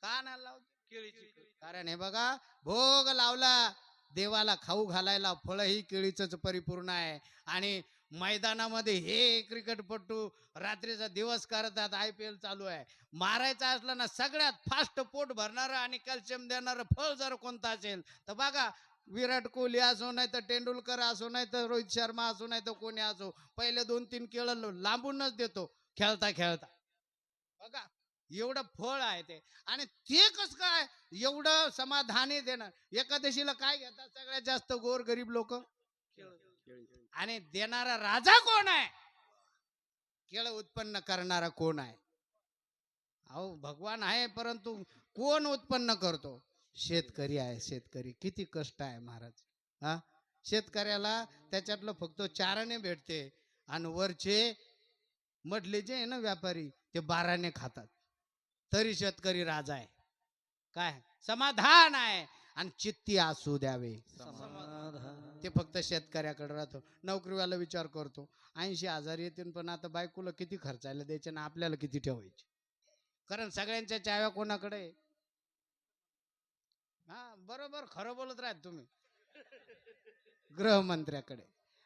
का आणायला लावते? केळीची. कारण हे बघा, भोग लावला देवाला खाऊ घालायला, फळ ही केळीच परिपूर्ण आहे. आणि मैदानामध्ये हे क्रिकेटपटू रात्रीचा दिवस करतात, IPL चालू आहे, मारायचं असलं ना सगळ्यात फास्ट पोट भरणारं आणि कॅल्शियम देणारं फळ जर कोणतं असेल तर बघा, विराट कोहली असो, नाही तर तेंडुलकर असो, नाही तर रोहित शर्मा असो, नाही तर कोणी असो, पहिले 2-3 केळं लांबूनच देतो खेळता खेळता. बघा, एवढं फळ आहे ते. आणि ते कस काय एवढं समाधानी देणार? एकादशीला काय घेतात सगळ्यात जास्त? गोर गरीब लोक. आणि देणारा राजा कोण आहे? केळ उत्पन्न करणारा कोण आहे? अहो, भगवान आहे, परंतु कोण उत्पन्न करतो? शेतकरी आहे. शेतकरी. किती कष्ट आहे महाराज. हा, शेतकऱ्याला त्याच्यातलं फक्त चाराने भेटते. आणि वरचे मधले जे आहे ना व्यापारी, ते बाराने खातात. तरी शेतकरी राजा आहे. काय समाधान आहे. आणि चित्ती असू द्यावे ते फक्त शेतकऱ्याकडे राहतो. नोकरीवाला विचार करतो 80,000 येतील, पण आता बायकोला किती खर्चायला द्यायचे ना आपल्याला किती ठेवायचे? कारण सगळ्यांच्या चाव्या कोणाकडे आहे? हा, बरोबर, खरं बोलत राहत तुम्ही. गृहमंत्र्याकडे.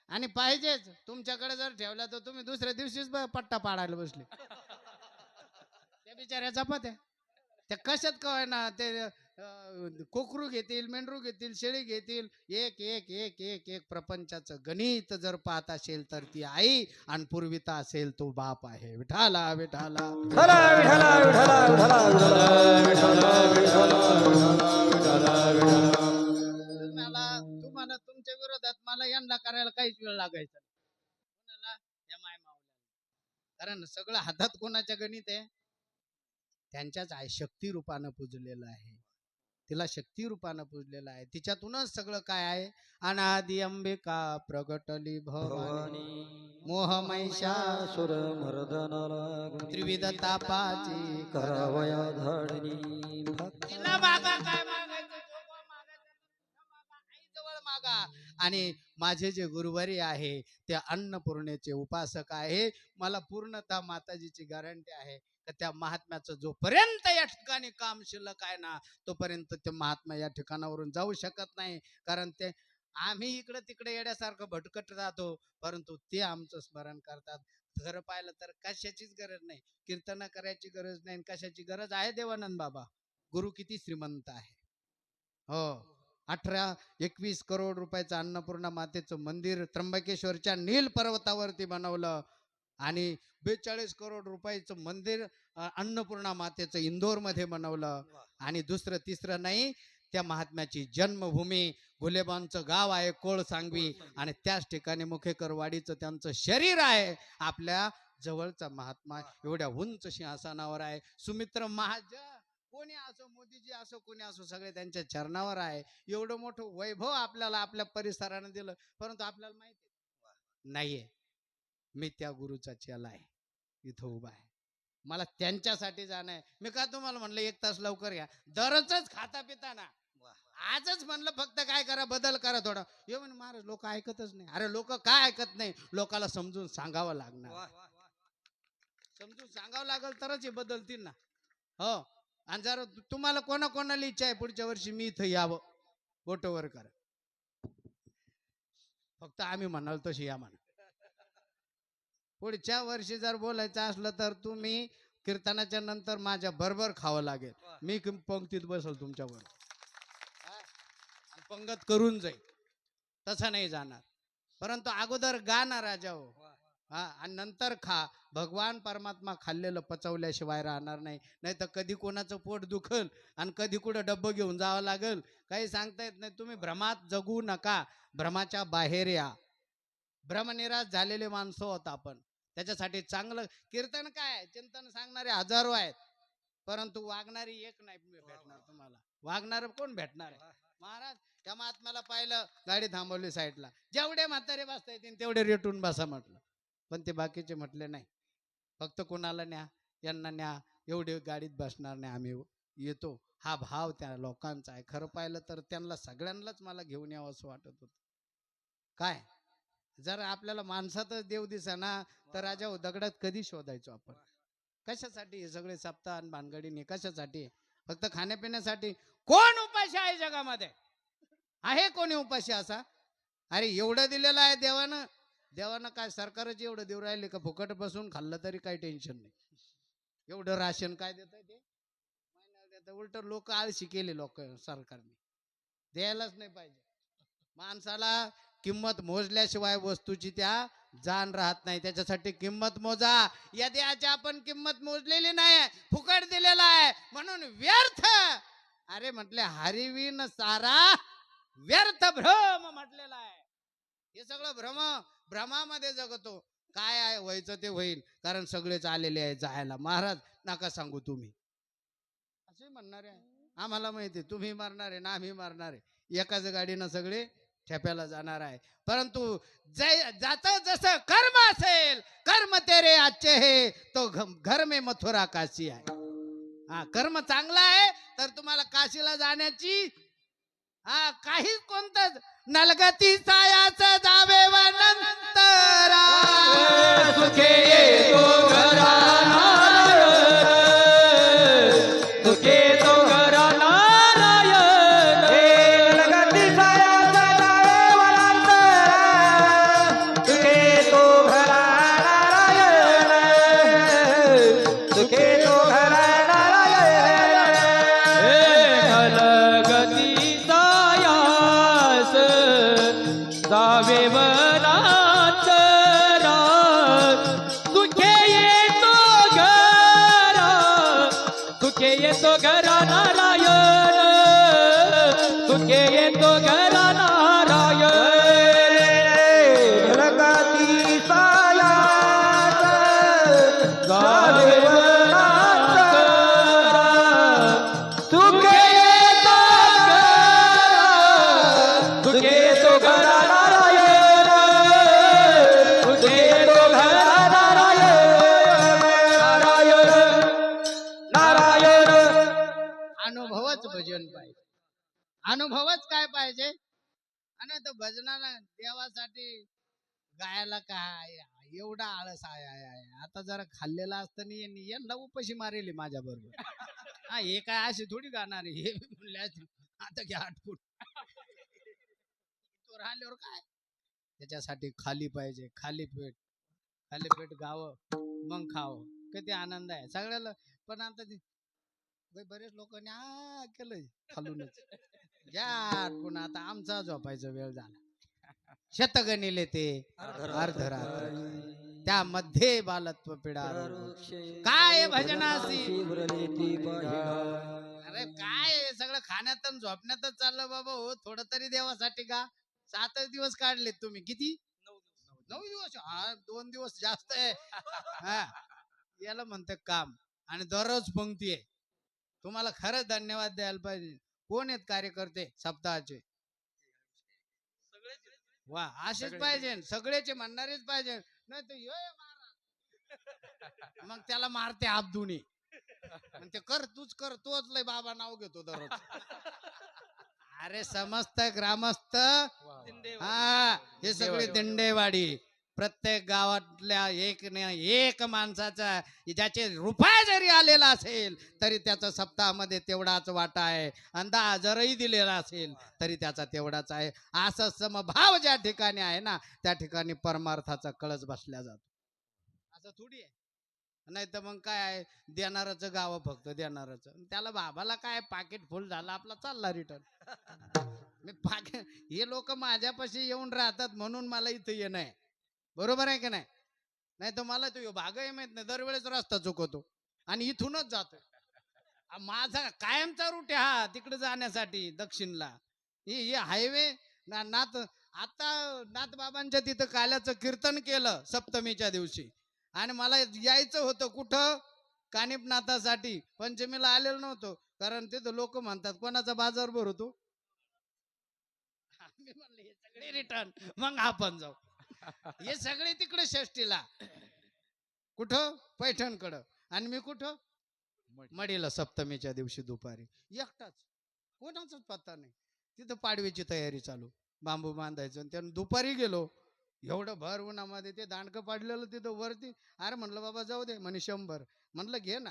आणि पाहिजेच. तुमच्याकडे जर ठेवला तर तुम्ही दुसऱ्या दिवशीच पट्टा पाडायला बसले. त्या बिचाऱ्या चपात्या त्या कशात काय ना ते कोकरू घेतील, मेंढरू घेतील, शेळी घेतील. एक एक एक एक एक प्रपंचाचं गणित जर पाहत असेल तर ती आई, आणि पूर्वीता असेल तो बाप आहे. विठाला विठाला विठला विठला विठला विठला विठला विठला. तुम्हाला तुमच्या विरोधात मला यांना करायला काहीच वेळ लागायचा नाही. कोणाला? या माय मावल्याला. कारण सगळं हातात कोणाच्या गणित आहे? त्यांच्याच आहे. शक्ती रूपानं पूजलेलं आहे. तिला शक्ती रूपानं पूजलेलं आहे. तिच्यातूनच सगळं काय आहे. अनादि अंबिका प्रगटली भवानी, मोह महिषासुर मर्दनाला त्रिविध तापाची करावया धाडणी. तिला मागा, काय मागायचं? जोगवा मागायचं, मागा, आईजवळ मागा. आणि माझे जे गुरुवारी आहे ते अन्नपूर्णेचे उपासक आहे. मला पूर्णतः माताजीची गॅरंटी आहे की त्या महात्म्याचं जोपर्यंत या ठिकाणी काम शिल्लक आहे ना, तोपर्यंत ते महात्मा या ठिकाणावरून जाऊ शकत नाही. कारण ते आम्ही इकडे तिकडे येण्यासारखं भटकत राहतो, परंतु ते आमचं स्मरण करतात. खरं पाहिलं तर कशाचीच गरज नाही, कीर्तन करायची गरज नाही. कशाची गरज आहे? देवानंद बाबा गुरु किती श्रीमंत आहे. हो, 18-21 करोड रुपयाचं अन्नपूर्णा मातेचं मंदिर त्र्यंबकेश्वरच्या नील पर्वतावरती बनवलं. आणि 42 करोड रुपयाचं मंदिर अन्नपूर्णा मातेचं इंदोर मध्ये बनवलं. आणि दुसरं तिसरं नाही, त्या महात्म्याची जन्मभूमी घुलेबांचं गाव आहे कोळ सांगवी, आणि त्याच ठिकाणी मुखेकरवाडीचं त्यांचं शरीर आहे. आपल्या जवळचा महात्मा एवढ्या उंच सिंहासनावर आहे. सुमित्र महाजन कोणी असो, मोदीजी असो, कोणी असो, सगळे त्यांच्या चरणावर आहे. एवढं मोठं वैभव आपल्याला आपल्या परिसरानं दिलं, परंतु आपल्याला माहिती नाहीये मी त्या गुरुचा चेला आहे, इथं उभा आहे, मला त्यांच्यासाठी जाणं आहे. मी का तुम्हाला म्हणलं 1 तास लवकर या, दररोजच खाता पिता ना. आजच म्हणलं फक्त काय करा, बदल करा थोडा. हे म्हणे महाराज लोक ऐकतच नाही. अरे लोक काय ऐकत नाही? लोकाला समजून सांगावं लागणार. समजून सांगावं लागल तरच हे बदलतील ना. हो, आणि जर तुम्हाला कोणाला इच्छा आहे पुढच्या वर्षी मी इथं यावं, बोटवर करा. फक्त आम्ही म्हणाल तशी या म्हणा. पुढच्या वर्षी जर बोलायचं असलं तर तुम्ही कीर्तनाच्या नंतर माझ्या बरोबर खावं लागेल. मी पंक्तीत बसल तुमच्यावर, पंगत करून जाईल. तसं नाही जाणार, परंतु अगोदर गा ना राजा हो. हा, आणि नंतर खा. भगवान परमात्मा खाल्लेलं पचवल्याशिवाय राहणार नाही. नाही तर कधी कोणाचं पोट दुखल आणि कधी कुठं डब्बं घेऊन जावं लागल, काही सांगता येत नाही. तुम्ही भ्रमात जगू नका, भ्रमाच्या बाहेर या. भ्रमनिराश झालेले माणसं होत आपण. त्याच्यासाठी चांगलं कीर्तन काय, चिंतन सांगणारे हजारो आहेत, परंतु वागणारी एक नाही भेटणार तुम्हाला. वागणार कोण भेटणार आहे? महाराज त्या महात्म्याला पाहिलं, गाडी थांबवली साईडला. जेवढे म्हातारे बसता येतील तेवढे रेटून बसा म्हटलं. पण ते बाकीचे म्हटले नाही, फक्त कोणाला न्या, यांना न्या, एवढे गाडीत बसणार नाही, आम्ही येतो. हा भाव त्या लोकांचा आहे. खरं पाहिलं तर त्यांना सगळ्यांनाच मला घेऊन यावं असं वाटत होतं. काय, जर आपल्याला माणसातच देव दिसेना तर राजा दगडात कधी शोधायचो आपण? कशासाठी हे सगळे सप्ताह आणि भानगडीने? कशासाठी? फक्त खाण्यापिण्यासाठी? कोण उपाशी आहे जगामध्ये? आहे कोणी उपाशी असा? अरे एवढं दिलेलं आहे देवानं. देवानं काय सरकारच एवढं देऊ राहिले का? फुकट बसून खाल्लं तरी काही टेन्शन नाही. एवढं राशन काय देत ते महिन्याला देतं. उलट लोक आळशी केले, लोक सरकारने द्यायलाच नाही पाहिजे. माणसाला किंमत मोजल्याशिवाय वस्तूची त्या जाण राहत नाही. त्याच्यासाठी किंमत मोजा. या देहाची आपण किंमत मोजलेली नाही, फुकट दिलेला आहे म्हणून व्यर्थ. अरे म्हटले हरिविन सारा व्यर्थ भ्रम म्हटलेला आहे. हे सगळं भ्रमामध्ये जगतो. काय आहे व्हायचं ते होईल, कारण सगळेच आलेले आहे जायला. महाराज नका सांगू, तुम्ही असे म्हणणारे आहे. आम्हाला माहिती तुम्ही मारणार आहे ना आम्ही मारणार आहे. एकाच गाडीनं सगळे ठेप्याला जाणार आहे. परंतु ज्याचं जसं कर्म असेल, कर्म तेरे आजचे हे तो घर में मथुरा काशी आहे. हा, कर्म चांगला आहे तर तुम्हाला काशीला जाण्याची काहीच कोणतंच नलगती सायाच जावे व नंतरा. सुखे येतो घराला, सुखे येतो घराला नारायण. नलगती सायाचा जावे वनांतरा, सुखे येतो घराला नारायण, सुखे येतो घराला नारायण. नलगती सायास जावे वनांतरा, सुखे येतो घरा, सुखे येतो घरा नारायण, सुखे येतो घरा नारायण. नरकाती सायास जावे वनांतरा, सुखे येतो घरा, सुखे येतो घरा नारायण, सुखे येतो घरा नारायण, नारायण, नारायण. अनुभवच भजन पाहिजे. अनुभवच काय पाहिजे? आणि तो भजनाला देवासाठी गायला काय एवढा आळस आहे. आता जरा खाल्लेला असतं नाही, यांना उपाशी मारेल माझ्या बरोबर. हा, हे काय अशी थोडी गाणार आहे? हे म्हणले आता घ्या आटपून. तो राहिल्यावर काय? त्याच्यासाठी खाली पाहिजे, खाली पेट गावं मग खावं. किती आनंद आहे सगळ्याला. पण आता बरेच लोकांनी केलंय खालूनच. घ्या आटपून, आता आमचा झोपायचा वेळ झाला. शतगणिले ते अर्धरात्र, त्यामध्ये बालत्व पिढा. काय भजनासी? अरे काय हे सगळं खाण्यात आणि झोपण्यातच चाललं बाबा. हो, थोडं तरी देवासाठी का. 7च दिवस काढलेत तुम्ही. किती? 9 दिवस. हा, 2 दिवस जास्त आहे. हा, याला म्हणते काम. आणि दररोज पंक्ती आहे. तुम्हाला खरंच धन्यवाद द्यायला पाहिजे. कोण आहेत कार्यकर्ते सप्ताहाचे? वा, असेच पाहिजे, सगळेचे म्हणणारेच पाहिजे. नाही तर मग त्याला मारते अब्दुनी. म्हणते कर, तूच कर, तोच लय बाबा नाव घेतो दररोज. अरे समस्त ग्रामस्थ, हा, हे सगळे दिंडेवाडी. प्रत्येक गावातल्या एक माणसाचा ज्याचे रुपये जरी आलेला असेल तरी त्याचा सप्ताहामध्ये तेवढाच वाटा आहे. आणि 10,000ही दिलेला असेल तरी त्याचा तेवढाच आहे. असं समभाव ज्या ठिकाणी आहे ना, त्या ठिकाणी परमार्थाचा कळस बसल्या जातो. असं थोडी आहे. नाही तर मग काय आहे, देणारच गाव, फक्त देणारच. त्याला बाबाला काय, पाकिट फुल झाला आपला, चालला रिटर्न. मी हे लोक माझ्यापाशी येऊन राहतात म्हणून मला इथं येणं आहे. बरोबर आहे की नाही? नाही तर मला तो भागही माहित नाही, दरवेळेस रस्ता चुकवतो आणि इथूनच जातोय. माझा कायमचा रूट आहे हा तिकडे जाण्यासाठी दक्षिणला. हे हायवे नाथ. आता नाथ बाबांच्या तिथं काल्याचं कीर्तन केलं सप्तमीच्या दिवशी आणि मला यायचं होतं कुठं, कानिपनाथासाठी. पंचमीला आलेलो नव्हतो कारण तिथं लोक म्हणतात कोणाचा बाजार भरतो. मी म्हणलं हे सगळे रिटर्न, मग आपण जाऊ. हे सगळे तिकडे षष्टीला, कुठं पैठणकडं, आणि मी कुठं मडीला सप्तमीच्या दिवशी दुपारी एकटाच, कोणाचाच पत्ता नाही. तिथं पाडवीची तयारी चालू, बांबू बांधायचं. आणि त्यानं दुपारी गेलो, एवढं भर उन्हामध्ये ते दांडकं पाडलेलं तिथं वरती. अरे म्हणलं बाबा जाऊ दे म्हणे 100. म्हणलं घे ना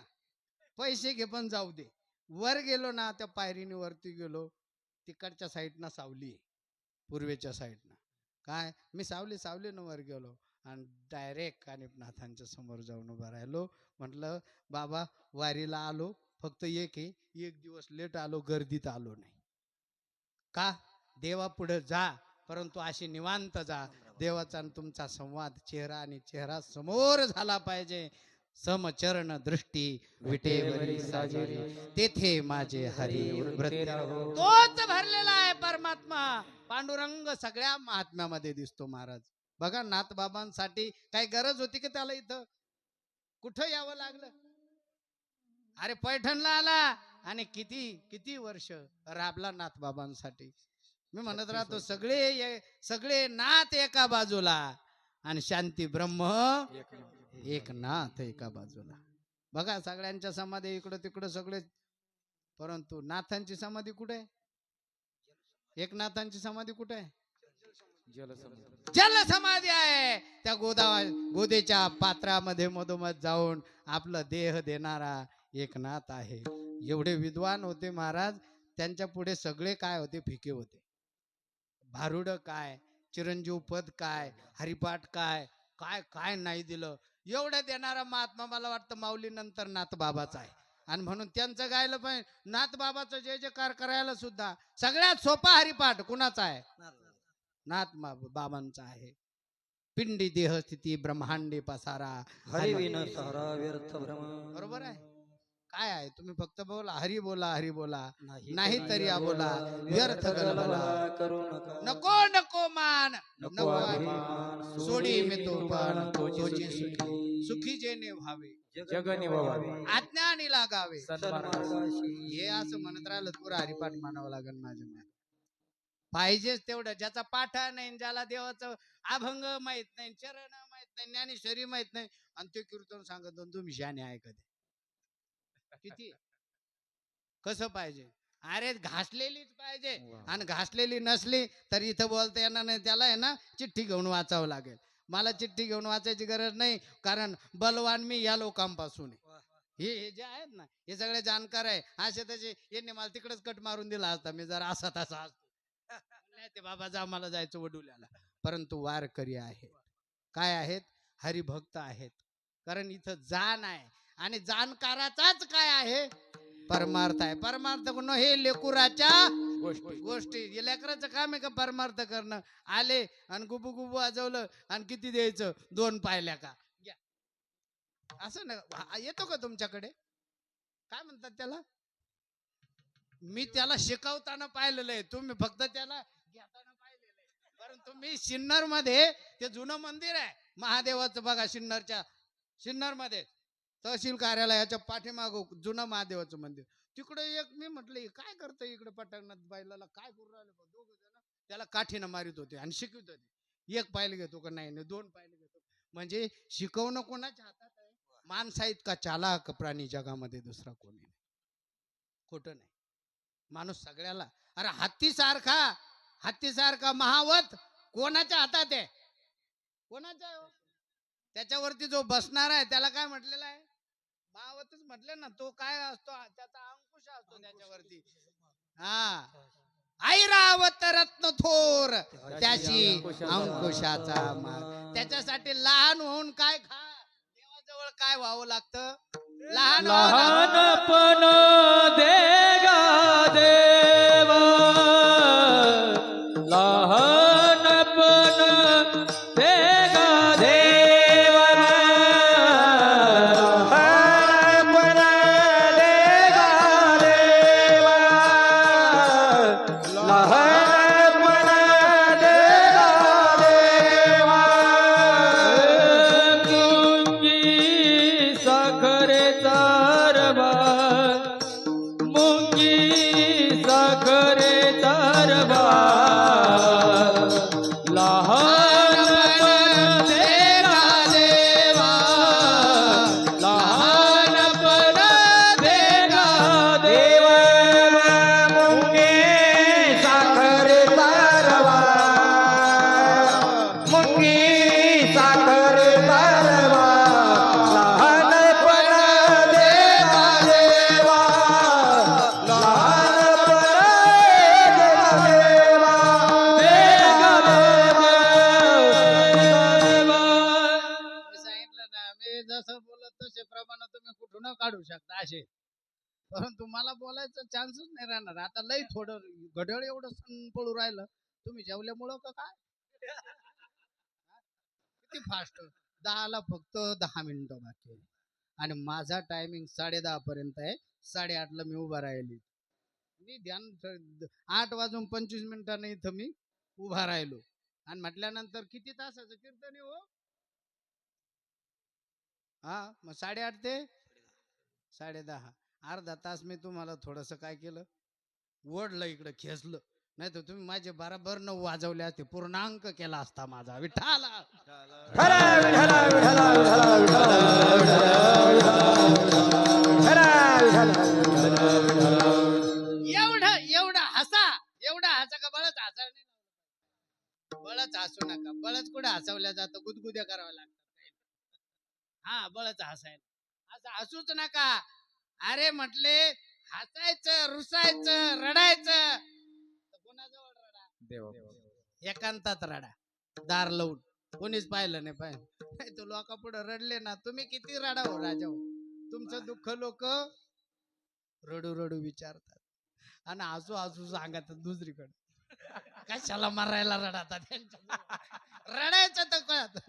पैसे घे पण जाऊ दे. वर गेलो ना, त्या पायरीने वरती गेलो, तिकडच्या साईडनं सावली आहे, पूर्वेच्या साईडनं. काय मी सावलीनं वर गेलो आणि डायरेक्ट कानिपनाथांच्या समोर जाऊन उभा राहिलो. म्हटलं बाबा वारीला आलो, फक्त एक दिवस लेट आलो, गर्दीत आलो नाही. का? देवा पुढे जा, परंतु अशी निवांत जा. देवाचा आणि तुमचा संवाद चेहरा आणि चेहरा समोर झाला पाहिजे. समचरण दृष्टी विटेवरी साजेरी, तेथे माझे हरी वृत्ती. तोच भरलेला आहे परमात्मा. पांडुरंग सगळ्या महात्म्यामध्ये दिसतो महाराज. बघा नाथ बाबांसाठी काय गरज होती की त्याला इथं कुठं यावं लागलं? अरे पैठणला आला आणि किती किती वर्ष राबला नाथ बाबांसाठी. मी म्हणत राहतो सगळे नाथ एका बाजूला आणि शांती ब्रह्म एक नाथ एका बाजूला. बघा सगळ्यांच्या समाधी इकडं तिकडं सगळे, परंतु नाथांची समाधी कुठे आहे? एकनाथांची समाधी कुठे आहे? जल समाधी आहे. त्या गोदेच्या पात्रामध्ये मधोमध जाऊन आपलं देह देणारा एक नाथ आहे. एवढे विद्वान होते महाराज, त्यांच्या पुढे सगळे काय होते? फिके होते. भारुड काय, चिरंजीव पद काय, हरिपाठ काय, काय काय नाही दिलं. एवढं देणारा महात्मा मला वाटतं माऊली नंतर नाथ बाबाचा आहे. आणि म्हणून त्यांचं गायलं पाहिजे. नाथ बाबाचं जय जयकार करायला सुद्धा सगळ्यात सोपा हरिपाठ कुणाचा आहे? नाथ बाबांचा आहे. पिंडी देह स्थिती ब्रह्मांडे पसारा हरिविन सारा व्यर्थ भ्रम. बरोबर आहे. काय आहे? तुम्ही फक्त बोला हरी बोला, हरी बोला, नाही तरी बोला व्यर्थ गलबला. नको नको मान नको अभिमान, सोडी मी तो पण तोची सुखी, सुखी जेने व्हावे जगने व्हावे, आज्ञानी लागावे. सन्मार्गाशी. हे असं म्हणत राहिलं पुरा हरिपाठ मानावं लागेल माझ्या मला. पाहिजेच तेवढं. ज्याचा पाठा नाही, ज्याला देवाचं अभंग माहित नाही, चरण माहित नाही, ज्ञानेश्वरी माहित नाही, आणि ते कीर्तन सांगत तुम्ही शाने ऐकत किती कसं पाहिजे? अरे घासलेलीच पाहिजे. आणि घासलेली नसली तर इथं बोलता येणार नाही. त्याला आहे ना चिठ्ठी घेऊन वाचावं लागेल. मला चिठ्ठी घेऊन वाचायची गरज नाही, कारण बलवान मी या लोकांपासून आहे. हे जे आहेत ना हे सगळे जाणकार आहे. असे तसे यांनी मला तिकडेच कट मारून दिला असता मी जर असा तसा असतो. नाही ते बाबा जा, मला जायचं वडुल्याला. परंतु वारकरी आहेत, काय आहेत? हरिभक्त आहेत. कारण इथं जाण आहे आणि जाणकाराचाच काय आहे? परमार्थ आहे. परमार्थ कोण? हे लेकुराच्या गोष्टी. हे लेकराचं काम आहे का परमार्थ करणं? आले आणि गुबू गुबू वाजवलं आणि किती द्यायचं? 2 पायल्या का घ्या, असं ना येतो का तुमच्याकडे? काय म्हणतात त्याला? मी त्याला शिकवताना पाहिलेलं आहे, तुम्ही फक्त त्याला घेताना पाहिलेलं आहे. परंतु मी सिन्नर मध्ये ते जुनं मंदिर आहे महादेवाचं, बघा सिन्नर मध्ये तहसील कार्यालयाच्या पाठीमाग जुनं महादेवाचं मंदिर. तिकडे एक मी म्हटलं काय करतं इकडे पटांगणात? बैलाला काय करू राहिले? 2 जण त्याला काठीनं मारित होते आणि शिकवत होते. 1 पायल घेतो का? नाही 2 पायल घेतो. म्हणजे शिकवणं कोणाच्या हातात आहे? माणसा इतका चालाक प्राणी जगामध्ये दुसरा कोणी नाही. खोटं नाही. माणूस सगळ्याला, अरे हत्तीसारखा महावत कोणाच्या हातात आहे? कोणाच्या? त्याच्यावरती जो बसणार आहे त्याला काय म्हटलेलं आहे? महावतच म्हटलं ना. तो काय असतो? त्याचा अंकुश असतो त्याच्यावरती. हा, ऐरावत रत्न थोर त्याची अंकुशाचा माग. त्याच्यासाठी लहान होऊन काय खा, देवाजवळ काय व्हावं लागतं? लहानपण देगा देवा, लहानपण देगा देवा. काढू शकता असे, परंतु मला बोलायचा चान्सच नाही राहणार. आता लई थोडं घड्याळ एवढं सण पळू राहिलं, तुम्ही जेवल्यामुळं का काय? किती फास्ट, 10ला फक्त 10 मिनिटं बाकी आहे. आणि माझा टायमिंग 10:30 पर्यंत आहे. 8:30ला मी उभा राहिली. मी ध्यान 8 वाजून 25 मिनिटांनी इथं मी उभा राहिलो. आणि म्हटल्यानंतर किती तासाचं कीर्तन आहे हो? हा, मग 8:30 ते 10:30, अर्धा तास मी तुम्हाला थोडस काय केलं, ओढलं इकडं, खेचलं. नाही तर तुम्ही माझे बराबर 9 वाजवले असते, पूर्णांक केला असता माझा. विठाला विठ्ठला विठ्ठला विठ्ठला एवढा एवढा हसा, एवढा हसा का बळच हसा नाही. बळच हसू नका. बळच कुठे हसवल्या जातं, गुदगुद्या करावं लागतात. हा, बळच हसायला असं हसूच नका. अरे म्हटले हसायचं, रुसायचं, रडायचं तर कोणाजवळ रडा? एकांतात रडा, दार लावून. कोणीच पाहिलं नाही पाहिजे. नाही तर लोका पुढे रडले ना, तुम्ही किती रडा हो राजा हो. तुमचं दुःख लोक रडू रडू विचारतात आणि हसू हसू सांगतात दुसरीकडे. कशाला मारायला रडातात त्यांच्या? रडायचं तर कळत.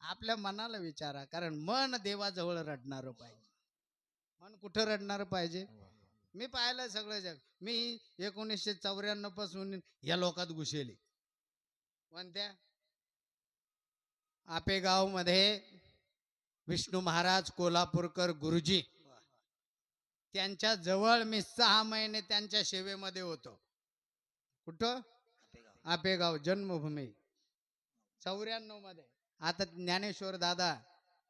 आपल्या मनाला विचारा, कारण मन देवाजवळ रडणार पाहिजे. मन कुठं रडणार पाहिजे? मी पाहिलं सगळं जग. मी 1994 पासून या लोकात घुसेले. कोणत्या? आपेगाव मध्ये विष्णू महाराज कोल्हापूरकर गुरुजी, त्यांच्या जवळ मी 6 महिने त्यांच्या सेवेमध्ये होतो. कुठं? आपेगाव जन्मभूमी 94 मध्ये. आता ज्ञानेश्वर दादा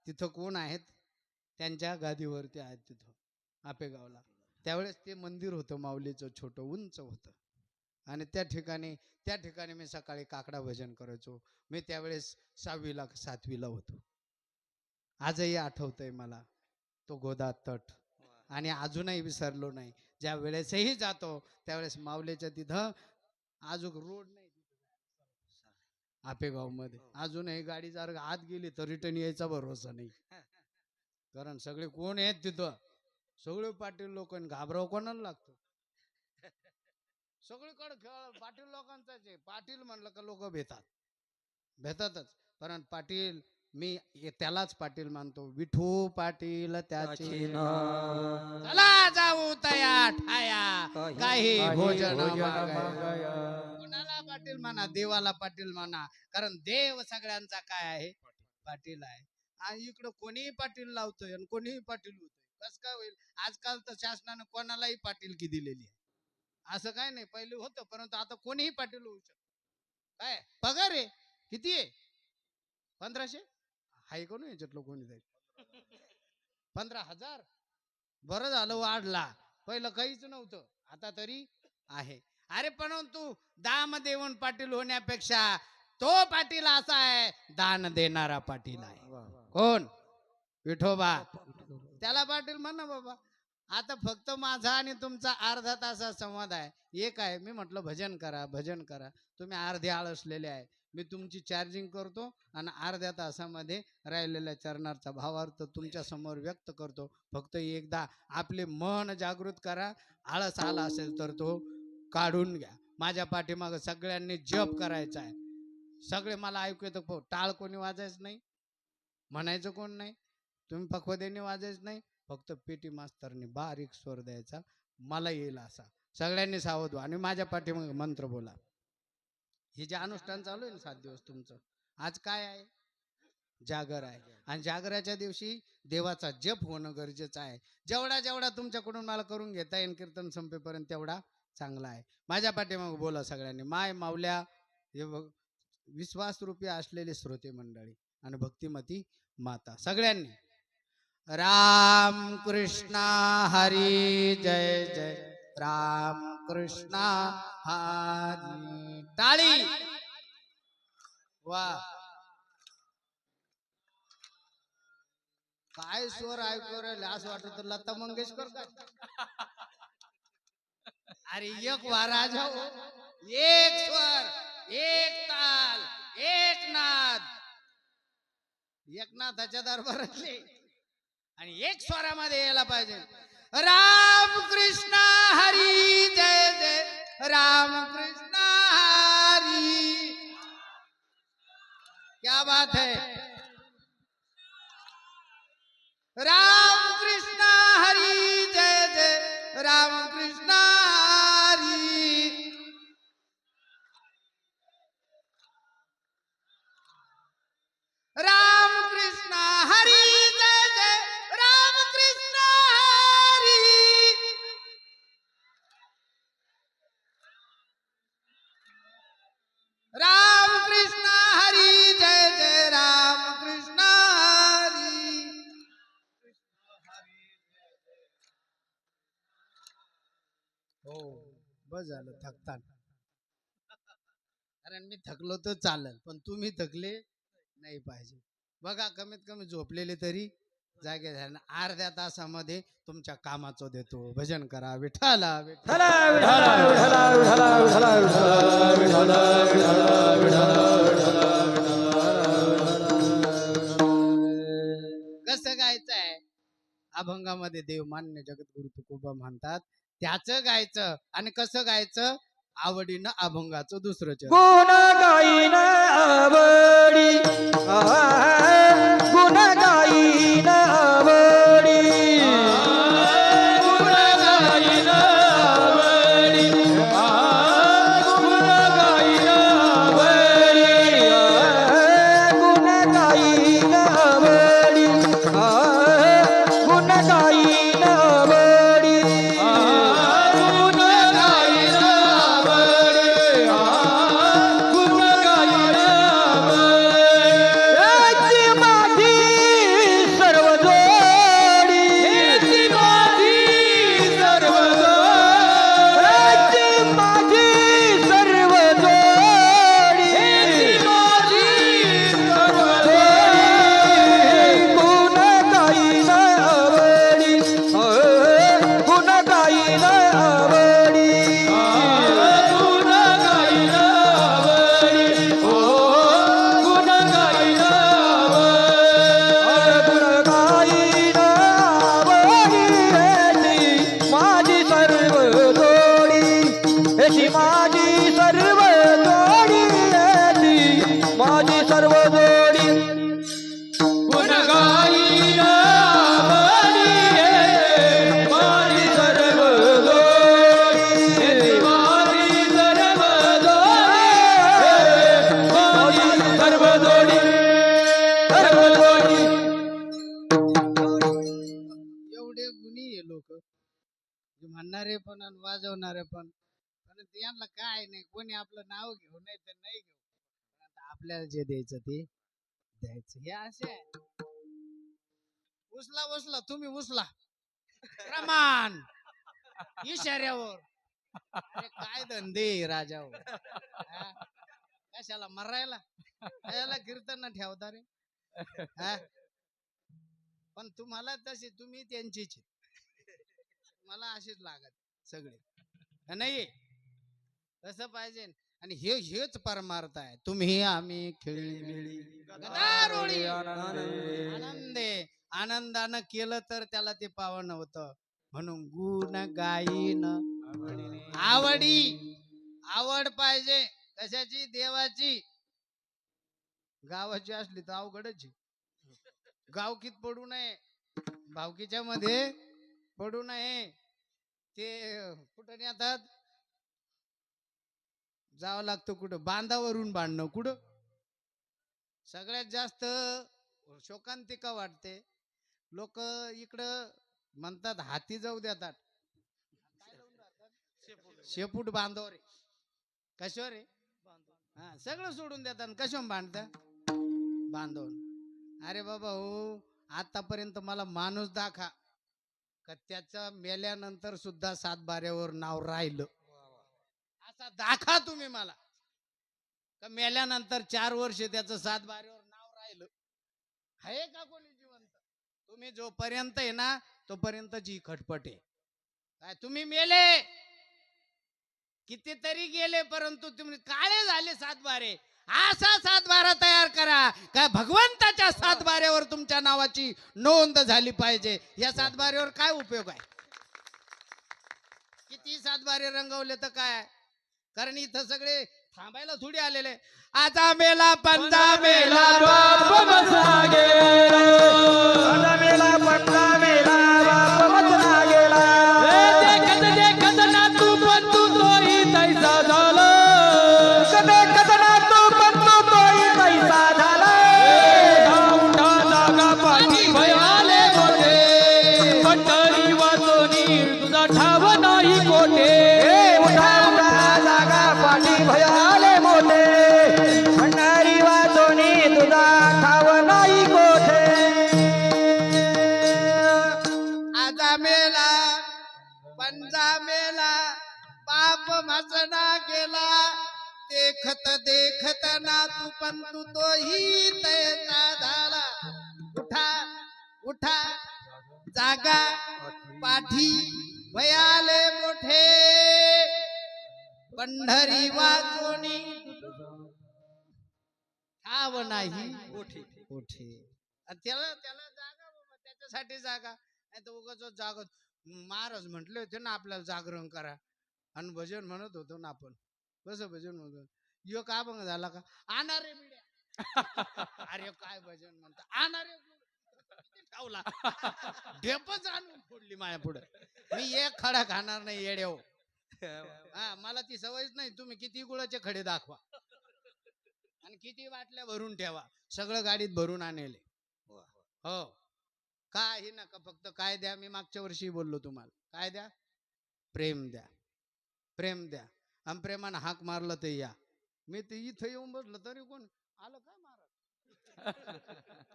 तिथं कोण आहेत? त्यांच्या गादीवरती आहेत तिथं आपेगावला. त्यावेळेस ते मंदिर होतं माऊलीचं, छोटं उंच होतं. आणि त्या ठिकाणी मी सकाळी काकडा भजन करायचो. मी त्यावेळेस 6वीला 7वीला होतो. आजही आठवतंय मला तो गोदा तट, आणि अजूनही विसरलो नाही. ज्या वेळेसही जातो त्यावेळेस माऊलीच्या तिथं अजून रोड नाही आपेगाव मध्ये. अजूनही गाडी जर आत गेली तर रिटर्न यायचा भरोसा नाही, कारण सगळे कोण आहेत तिथं? सगळे पाटील लोक. घाबराव कोणाला लागतो? सगळीकडे खेळ पाटील लोकांचाच आहे. पाटील म्हणलं का लोक भेतातच. कारण पाटील, मी त्यालाच पाटील मानतो. विठू पाटील त्याचे नाव. चला जाऊ तया ठाया, काही भोजन मागाया. कोणाला पाटील म्हणा? देवाला पाटील म्हणा, कारण देव सगळ्यांचा काय आहे? पाटील आहे. आणि इकडं कोणीही पाटील लावतोय आणि कोणीही पाटील होतोय. कस काय होईल? आजकाल तर शासनानं कोणालाही पाटीलकी दिलेली आहे. असं काय नाही, पहिले होतं, परंतु आता कोणीही पाटील होऊ शकतो. काय पगार आहे? किती आहे? 1500 हाय कोण याच्यातलं कोणी जाईल? 15,000. बरं झालं वाढला, पहिलं काहीच नव्हतं, आता तरी आहे. अरे परंतु दाम देऊन पाटील होण्यापेक्षा तो पाटील असा आहे, दान देणारा पाटील आहे. कोण? विठोबा. त्याला पाटील म्हणा बाबा. आता फक्त माझा आणि तुमचा अर्धा तासा संवाद आहे. एक आहे, मी म्हटलं भजन करा भजन करा. तुम्ही अर्धे आळसलेले आहे. मी तुमची चार्जिंग करतो आणि अर्ध्या तासामध्ये राहिलेल्या चरणाचा भावार्थ तुमच्या समोर व्यक्त करतो. फक्त एकदा आपले मन जागृत करा. आळस आला असेल तर तो काढून घ्या. माझ्या पाठीमागं सगळ्यांनी जप करायचा आहे. सगळे मला ऐकू येतं. टाळ कोणी वाजायचं नाही, म्हणायचं कोण नाही, तुम्ही पक्वतेने वाजायचं नाही. फक्त पेटी मास्तरने बारीक स्वर द्यायचा, मला येईल असा. सगळ्यांनी सावध व्हा आणि माझ्या पाठीमागे मंत्र बोला. हे जे अनुष्ठान चालू आहे ना 7 दिवस तुमचं, आज काय आहे? जागर आहे. आणि जागराच्या दिवशी देवाचा जप होणं गरजेचं आहे. जेवढा जेवढा तुमच्याकडून मला करून घेता येईल कीर्तन संपेपर्यंत तेवढा चांगला आहे. माझ्या पाठीमागे बोला सगळ्यांनी. माय माऊल्या, हे विश्वासरूपी असलेले श्रोते मंडळी आणि भक्तिमती माता, सगळ्यांनी राम कृष्ण हरी जय जय राम कृष्ण हरी. टाळी. वा, काय स्वर ऐकू राहिले, असं वाटत लता मंगेशकर का? अरे एक वाराजा हो, एक स्वर, एक ताल, एक नाद. एकनाथाच्या दरबारातले आणि एक स्वरामध्ये यायला पाहिजे. राम कृष्ण हरी जय जय राम कृष्ण हरी. क्या बात है. राम कृष्ण हरी जय जय राम कृष्ण हरी. राम कृष्ण हरी जय जय राम कृष्ण हरी. राम कृष्ण हरी जय जय राम कृष्ण हरी. हो बस झालं थकतान. कारण मी थकलो तर चालेल पण तुम्ही थकले नाही पाहिजे. बघा कमीत कमी झोपलेले तरी जागे झाले. अर्ध्या तासामध्ये तुमच्या कामाचं देतो. भजन करा विठ्ठला विठ्ठला. कसं गायचं आहे. अभंगामध्ये देवमान्य जगद्गुरु तुकोबा म्हणतात त्याचं गायचं. आणि कसं गायचं. आवडीनं अभंगाचं दुसरं चरण. गुण गाईन आवडी गुण गाईन आवडी गुण गाईन आवडी गुण गाईन आवडी गुण गाईन आवडी गुण गाईन आवडी गुण गाईन म्हणणारे पण आणि वाजवणारे पण. पण यांना काय नाही. कोणी आपलं नाव घेऊ नाही तर नाही घेऊ. आता आपल्याला जे द्यायचं ते द्यायचं. हे असे आहे. उचला उचला तुम्ही उचला प्रमाण इशाऱ्यावर. अरे काय धंदे राजावर. कशाला मरायला याला कीर्तन ठेवता रे. पण तुम्हाला तसे तुम्ही त्यांचीच. मला असेच लागत सगळे नाही. कसं पाहिजे. आणि हेच परमार्थ आहे. तुम्ही आम्ही खेळी गदारोळी आनंदे आनंदानं केलं तर त्याला ते पावन होतं. म्हणून गुण गाईन आवडी. आवड पाहिजे कशाची. देवाची. गावाची असली तर अवघडच. गावकीत पडू नये. भावकीच्या मध्ये पडू नये. ते कुठं नेतात. जावं लागतं कुठं. बांधावरून बांधणं कुठं. सगळ्यात जास्त शोकांतिका वाटते. लोक इकडं म्हणतात हाती जाऊ देतात. शेपूट बांधव रे. कशावर रे. हा सगळं सोडून देतात. कशावर बांधता. बांधवून. अरे बाबा हो आतापर्यंत मला माणूस दाखा का त्याच्या मेल्यानंतर सुद्धा 7 बाऱ्यावर नाव राहिलं. असा दाखा तुम्ही मला का मेल्यानंतर 4 वर्ष त्याचं 7 बाऱ्यावर नाव राहिलं. आहे का कोणी जिवंत. तुम्ही जोपर्यंत आहे ना तोपर्यंतची खटपट आहे. काय तुम्ही मेले कितीतरी गेले परंतु तुम्ही काळे झाले 7 बारे. असा सातबारा तयार करा काय भगवंताच्या सातबाऱ्यावर तुमच्या नावाची नोंद झाली पाहिजे. या सातबाऱ्यावर काय उपयोग आहे? किती सातबारे रंगवले तर काय? कारण इथं सगळे थांबायला थोडी आलेले. आता मेला पंजा मेला बाप बसला गेला आता मेला पंजा मेला बाप बसला गेला देखत देखत ना तू पण तू तोही तैसा झाला देखत ना तू पण तू तोही तैसा झाला उठा जागा पाठी भयाले मोठे पंढरी वाचोनी तुझा ठाव नाही कोठे उठा उठा जागा पाठी भयाले मोठे पंढरी वाचोनी तुझा ठाव नाही कोठे आता मेला पंजा मेला बाप मसना गेला देखत देखत ना तू पण तू तोही तैसा झाला. उठा उठा जागा पाठी भयाले मोठे पंढरी वाचोनी ठाव नाही कोठे. त्याला त्याला जागा बाबा, त्याच्यासाठी जागा नाही तर उगाच जागा. महाराज म्हटले होते ना आपल्याला जागरण करा आणि भजन म्हणत होतो ना आपण. कसं भजन म्हणतो? यो का बंग झाला का आणारे बिड्या अरे काय भजन म्हणता आणारे ठेवला ढेपच आणून फोडली माझ्या पुढे. मी एक खडा खाणार नाही येड्याव. हा मला ती सवयच नाही. तुम्ही किती गुळाचे खडे दाखवा आणि किती बाटल्या भरून ठेवा, सगळं गाडीत भरून आणले. हो काही नका, फक्त काय द्या. मी मागच्या वर्षी बोललो तुम्हाला काय द्या? प्रेम द्या. प्रेम द्या. आणि प्रेमानं हाक मारलं तर या. मी ते इथं येऊन बसलो तरी कोण आलं काय महाराज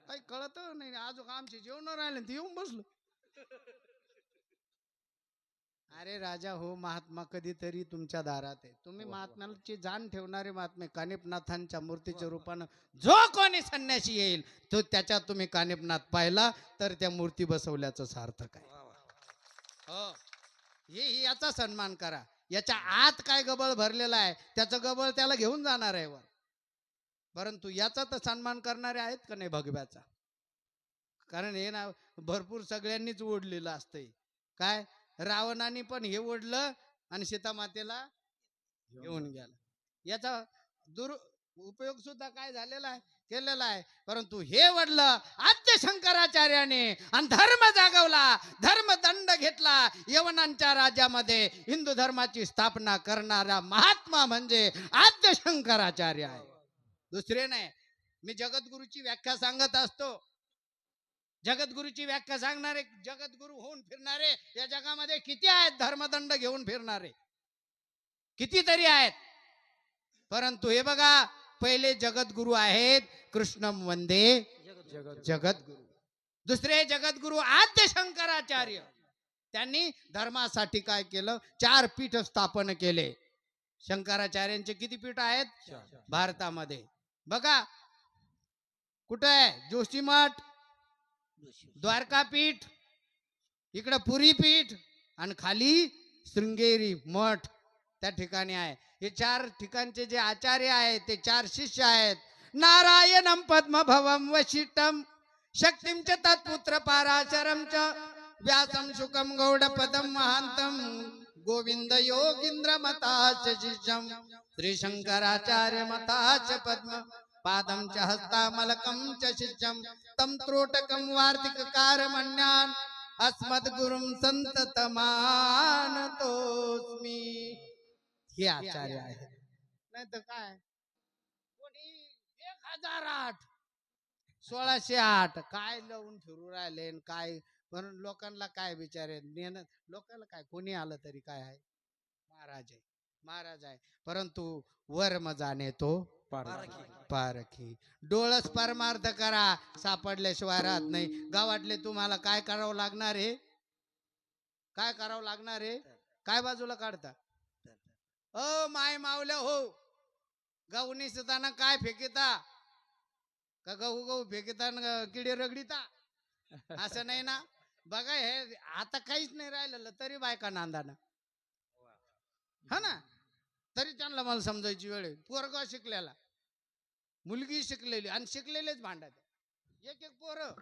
काही कळत नाही. अजून आमचे जेवण राहिले ते येऊन बसलो. अरे राजा हो, महात्मा कधीतरी तुमच्या दारात आहे. तुम्ही महात्म्याची जाण ठेवणारे महात्मे कानिपनाथांच्या मूर्तीच्या रूपानं जो कोणी संन्यासी येईल तो त्याच्यात तुम्ही कानिपनाथ पाहिला तर त्या मूर्ती बसवल्याचं सार्थक आहे. हो हे याचा सन्मान करा. याच्या आत काय गबळ भरलेला आहे त्याचं गबळ त्याला घेऊन जाणार आहे वर. परंतु याचा तर सन्मान करणारे आहेत का नाही भगव्याचा? कारण हे ना भरपूर सगळ्यांनीच ओढलेलं असतंय. काय रावणाने पण हे ओढलं आणि सीतामातेला घेऊन गेला. याचा उपयोग सुद्धा काय झालेला आहे केलेला आहे. परंतु हे वडलं आद्य शंकराचार्याने आणि धर्म जागवला, धर्मदंड घेतला. यवनांच्या राज्यामध्ये हिंदू धर्माची स्थापना करणारा महात्मा म्हणजे आद्य शंकराचार्य आहे, दुसरे नाही. मी जगद्गुरूची व्याख्या सांगत असतो. जगद्गुरूची व्याख्या सांगणारे, जगद्गुरू होऊन फिरणारे या जगामध्ये किती आहेत? धर्मदंड घेऊन फिरणारे कितीतरी आहेत. परंतु हे बघा, पहिले जगद्गुरू आहेत कृष्णम वंदे जगद्गुरू. दुसरे जगद्गुरू आद्य शंकराचार्य. त्यांनी धर्मासाठी काय केलं? 4 पीठ स्थापन केले. शंकराचार्यांचे किती पीठ आहेत भारतामध्ये? बघा कुठे आहे? जोशीमठ, द्वारकापीठ, इकडं पुरी पीठ आणि खाली शृंगेरी मठ त्या ठिकाणी आहे. हे 4 ठिकाणचे जे आचार्य आहेत ते 4 शिष्य आहेत. नारायणम पद्मभवम वशिष्ठम शक्तिम च तत्पुत्र पाराशरम च व्यासम शुकम गौडपदम महांतम गोविंद योगींद्र मताच शिष्यम श्री शंकराचार्य मताच पद्म पादम च हस्तामलकम च शिष्यम तम त्रोटकम वार्तिक कारमण्यान अस्मद गुरुम संततमानतोस्मी. हे आचार्य आहे. नाही तर काय कोणी 1008 1608 काय लावून फिरू राहिले काय. म्हणून लोकांना काय विचारे लोकांना काय, कोणी आलं तरी काय आहे? महाराज आहे, महाराज आहे. परंतु वर्म जाणे तो पारखी. डोळस परमार्थ करा, सापडल्याशिवाय राहत नाही. गावातले तुम्हाला काय करावं लागणार आहे? काय करावं लागणार आहे? काय बाजूला काढता? ओ माय मावल्या हो, गहू निसताना काय फेकिता? का गहू गहू फेकिता किडे रगडीता? असं नाही ना. बघा हे आता काहीच नाही राहिलेलं तरी बायका नांदाना. हा ना, तरी त्यांना मला समजायची वेळ आहे. पोरगा शिकलेला मुलगी शिकलेली आणि शिकलेलेच भांडत आहे. एक एक पोरं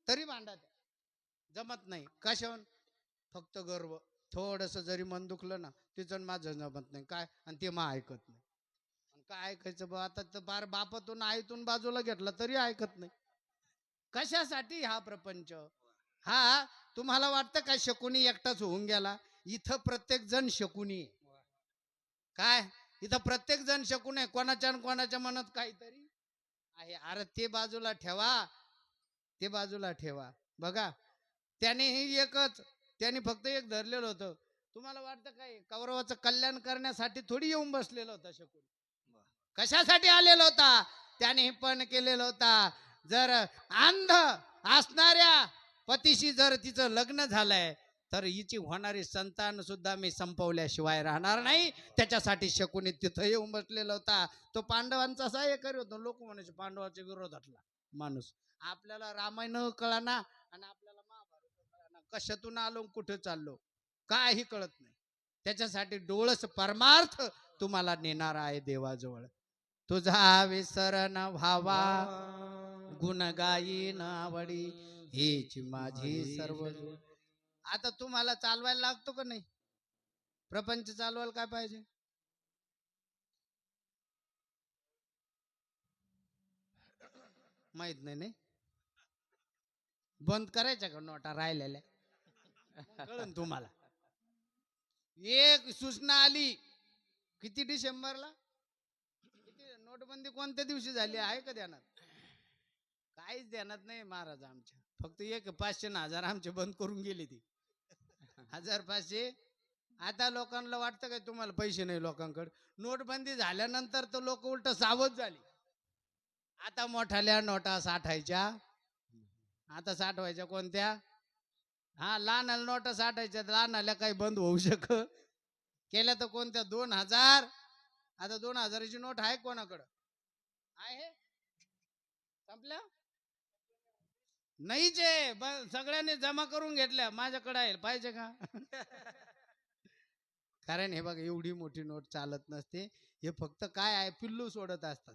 तरी भांडत आहे. जमत नाही कशावर? फक्त गर्व. थोडस जरी मन दुखलं ना तिचं आणि माझं जमत नाही काय, आणि ते मग ऐकत नाही. आणि काय ऐकायचं बा, आता तर बार बापातून आईतून बाजूला घेतला तरी ऐकत नाही. कशासाठी हा प्रपंच? हा तुम्हाला वाटतं का शकुनी एकटाच होऊन गेला? इथं प्रत्येक जण शकुनी आहे. काय इथं प्रत्येक जण शकून आहे. कोणाच्या न कोणाच्या मनात काहीतरी आहे. अरे ते बाजूला ठेवा, ते बाजूला ठेवा. बघा त्याने ही एकच, त्याने फक्त एक धरलेलं होतं. तुम्हाला वाटतं काय कौरवाचं कल्याण करण्यासाठी थोडी येऊन बसलेलं होता शकुन? कशासाठी आलेला होता? त्याने पण केलेलं होता. जर अंध असणाऱ्या पतीशी जर तिचं लग्न झालंय तर हिची होणारी संतान सुद्धा मी संपवल्याशिवाय राहणार नाही. त्याच्यासाठी शकुनी तिथं येऊन बसलेला होता. तो पांडवांचा सहाय्य करत होता. लोक म्हणायचे पांडवाच्या विरोधातला माणूस. आपल्याला रामायण कळना आणि आपल्याला महाभारत कळना. कशातून आलो कुठे चाललो काही कळत नाही. त्याच्यासाठी डोळस परमार्थ तुम्हाला नेणार आहे देवाजवळ. तुझा विसर न व्हावा गुण गायीन आवडी हीच माझी सर्व. आता तुम्हाला चालवायला लागतो का नाही? प्रपंच चालवायला काय पाहिजे? माहित नाही नाही. बंद करायच्या का नोटा राहिलेल्या? कळन तुम्हाला. एक सूचना आली. किती डिसेंबरला? किती नोटबंदी कोणत्या दिवशी झाली आहे का ध्यानात? काहीच ध्यानात नाही महाराज आमच्या. फक्त एक 500 न 1000 आमचे बंद करून गेली ती. 1500. आता लोकांना वाटतं काय तुम्हाला पैसे नाही लोकांकडे? नोटबंदी झाल्यानंतर तर लोक उलट सावध झाली. आता मोठ्याल्या नोटा साठायच्या. आता साठवायच्या कोणत्या? हा लहान नोटा साठायच्या. लहान आल्या काही बंद होऊ केल्या तर कोणत्या? 2000. आता 2000ची नोट आहे कोणाकडं? आहे संपल्या नाहीच आहे. सगळ्यांनी जमा करून घेतल्या. माझ्याकडे आहे पाहिजे का? कारण हे बघा एवढी मोठी नोट चालत नसते. हे फक्त काय आहे पिल्लू सोडत असतात.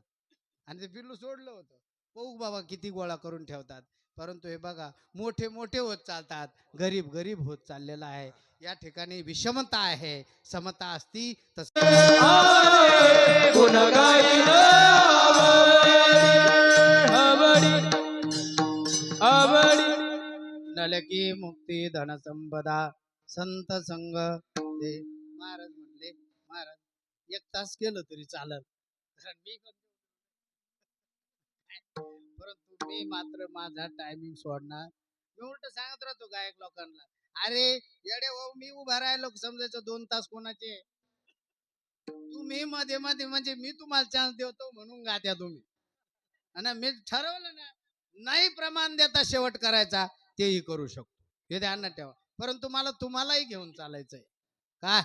आणि ते पिल्लू सोडलं होतं. पाहू बाबा किती गोळा करून ठेवतात. परंतु हे बघा मोठे मोठे होत चालतात. गरीब गरीब होत चाललेला आहे. या ठिकाणी विषमता आहे. समता असती तर गुण गायीन आवडी आवडी नलकी मुक्ती धन संपदा संत संग दे. महाराज म्हणले महाराज 1 तास केलं तरी चालत. परंतु मी मात्र माझा टायमिंग सोडणार. मी उलट सांगत राहतो गायक लोकांना, अरे येडे हो मी उभा राहिलो समजायचं 2 तास कोणाचे? तुम्ही मध्ये मध्ये म्हणजे मी तुम्हाला चान्स देतो म्हणून गात्या तुम्ही. आणि मी ठरवलं ना नाही प्रमाण देता शेवट करायचा तेही करू शकतो. हे ध्यानात ठेवा. परंतु मला तुम्हालाही घेऊन चालायचंय. काय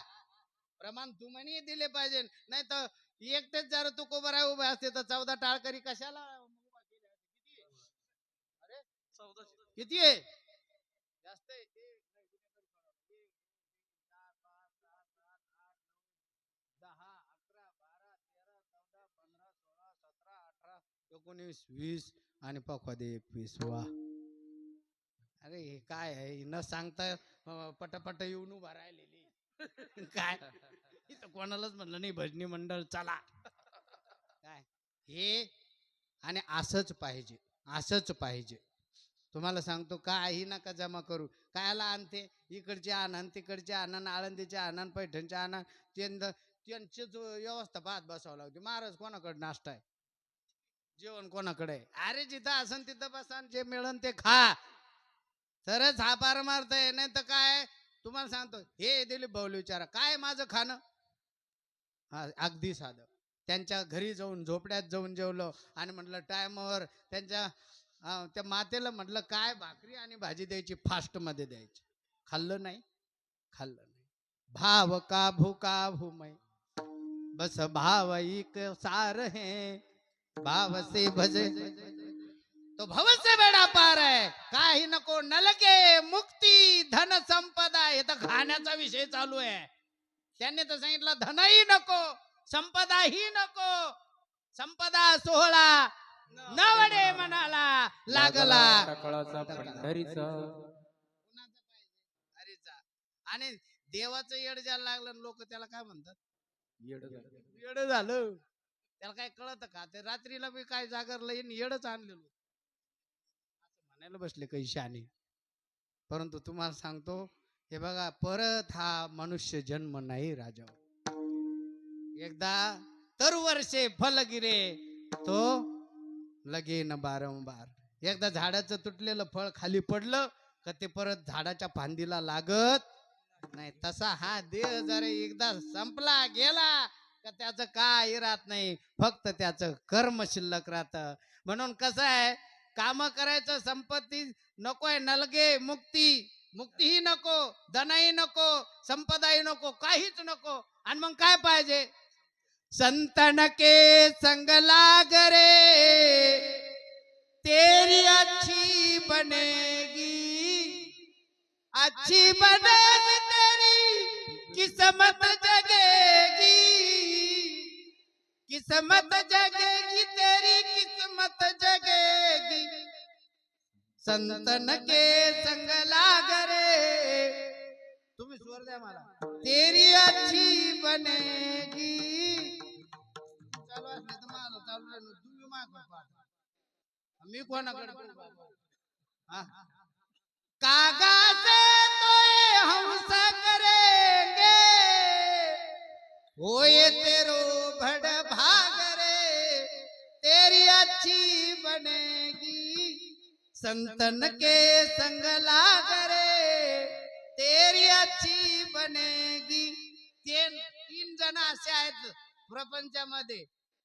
प्रमाण तुम्हाला दिले पाहिजे. नाही तर एकटेच जर तू कोबरा उभे असते तर 14 टाळकरी कशाला? अरे 14 किती आहे? जास्त आहे. 19 20 आणि पखवा दे 21. वा अरे हे काय आहे न सांगता पटापट येऊन उभा राहिलेली. काय इथं कोणालाच म्हणलं नाही भजनी मंडळ चला. काय हे आणि असंच पाहिजे. असंच पाहिजे. तुम्हाला सांगतो काही नका जमा करू. कायला आणते इकडचे आनंद तिकडचे आनंद आळंदीचे आनंद पैठणचे आनंद त्यांचीच व्यवस्था पाहत बसावं लागते. महाराज कोणाकडे नाश्ता आहे जेवण कोणाकडे आहे? अरे जिथं असन तिथं बसा जे मिळन ते खा. तरच हा पारमार्थ आहे. नाही तर काय तुम्हाला सांगतो हे दिलीप भाऊला विचारा काय माझं खाणं? हा अगदी साधं. त्यांच्या घरी जाऊन झोपड्यात जाऊन जेवलो आणि म्हटलं टायमावर त्यांच्या त्या मातेला म्हटलं काय भाकरी आणि भाजी द्यायची फास्ट मध्ये द्यायची. खाल्लं नाही. खाल्लं नाही. भाव का भूका भूमय बस भाव एक सार है भाव से भजे तो भव से बेडा पार है. काही नको नलके मुक्ती धन संपदा. हे तर खाण्याचा विषय चालू आहे. त्यांनी तर सांगितलं धनही नको संपदाही नको. संपदा सोहळा नवडे मनाला लागला. टकळाचा पंढरीचा. हरीचा. आणि देवाचं येड ज्याला लागलं लोक त्याला काय म्हणतात? येडं झालं. येड झालं. त्याला काय कळत का? ते रात्रीला बी काय जागरलं येडच आणलेलं असं म्हणायला बसले काही शाने. परंतु तुम्हाला सांगतो, हे बघा, परत हा मनुष्य जन्म नाही राजा. एकदा तर वर्षे फलगिरे तो लगेन बारंबार. एकदा झाडाचं तुटलेलं फळ खाली पडलं का ते परत झाडाच्या फांदीला लागत नाही. तसा हा देह जरा एकदा संपला गेला का त्याचं काय राहत नाही, फक्त त्याचं कर्म शिल्लक राहत. म्हणून कसं आहे, काम करायचं, संपत्ती नकोय, नलगे मुक्ती, मुक्तीही नको, धनही नको, संपदाही नको, काहीच नको. आणि मग काय पाहिजे? संतन के संग लाग रे तेरी अच्छी बनेगी, अच्छी बनेगी तेरी किस्मत जगेगी, किस्मत जगेगी तेरी किस्मत जगेगी. संतन के संग लाग रे, तुम्ही स्वर द्या मला, तेरी अच्छी बनेगी. चालू असले तर माझं चालू राहिलं, तुम्ही माझ्याकडे पाहा, मी कोणाकडे कागा से तोय हंस करेंगे, होए तेरो भड़ भाग रे तेरी अच्छी बनेगी. संतन के संग लाग रे तेरी अच्छी बनेगी. तीन जण असे आहेत प्रपंचामध्ये.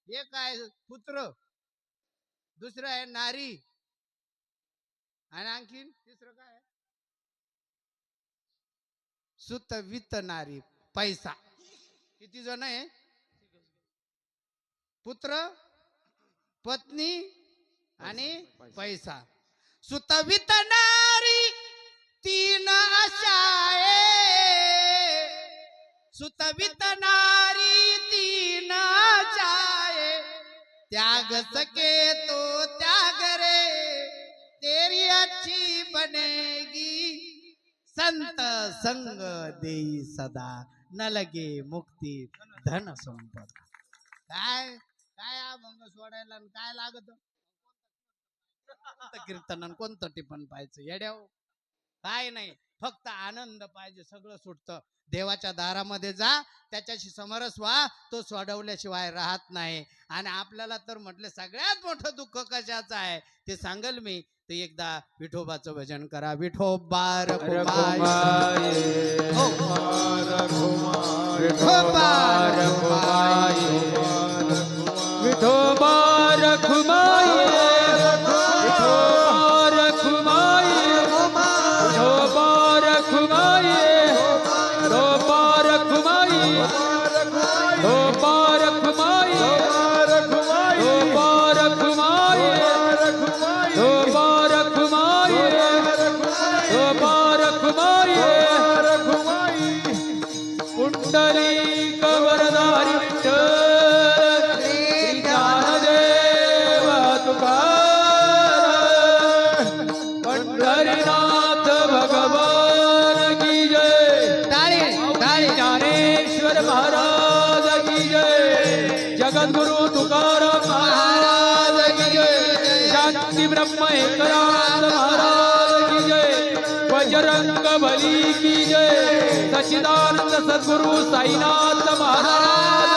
एक आहे पुत्र, दुसरं आहे नारी, आणि आणखीन तिसरं काय आहे? सुत वित्त नारी, पैसा. किती जण आहे? पुत्र, पत्नी आणि पैसा. सुतवित नारी तीन आशाए, सुतवित नारी तीन आशाए, त्याग सके तो त्याग रे तेरी अच्छी बनेगी. संत संग देई सदा न लगे मुक्ती धन संपद. काय काय अभंग सोडायला काय लागत? कीर्तन कोणतं टिपण पाहायचं येड्याव? काय नाही, फक्त आनंद पाहिजे, सगळं सुटतं. देवाच्या दारामध्ये जा, त्याच्याशी समरस व्हा, तो सोडवल्याशिवाय राहत नाही. आणि आपल्याला तर म्हटलं सगळ्यात मोठं दुःख कशाचं आहे ते सांगल मी. ते एकदा विठोबाचं भजन करा. विठोबा रखुमाई, विठोबा रखुमाई, विठोबा रखुमाई, विठोबा रखुमाई, विठोबा रखुमाई, विठोबा रखुमाई, विठोबा रखुमाई, विठोबा रखुमाई, विठोबा रखुमाई, विठोबा रखुमाई. पुंडलिक वरदारी विठ्ठल, श्री ज्ञानदेव तुकाराम, पंढरीनाथ भगवान की जय. ज्ञानेश्वर महाराज की जय. जगद्गुरु तुकाराम महाराज की जय. शांती ब्रह्म एकनाथ महाराज की जय. बजरंग बली की जय. सच्चिदानंद सद्गुरु साईनाथ महाराज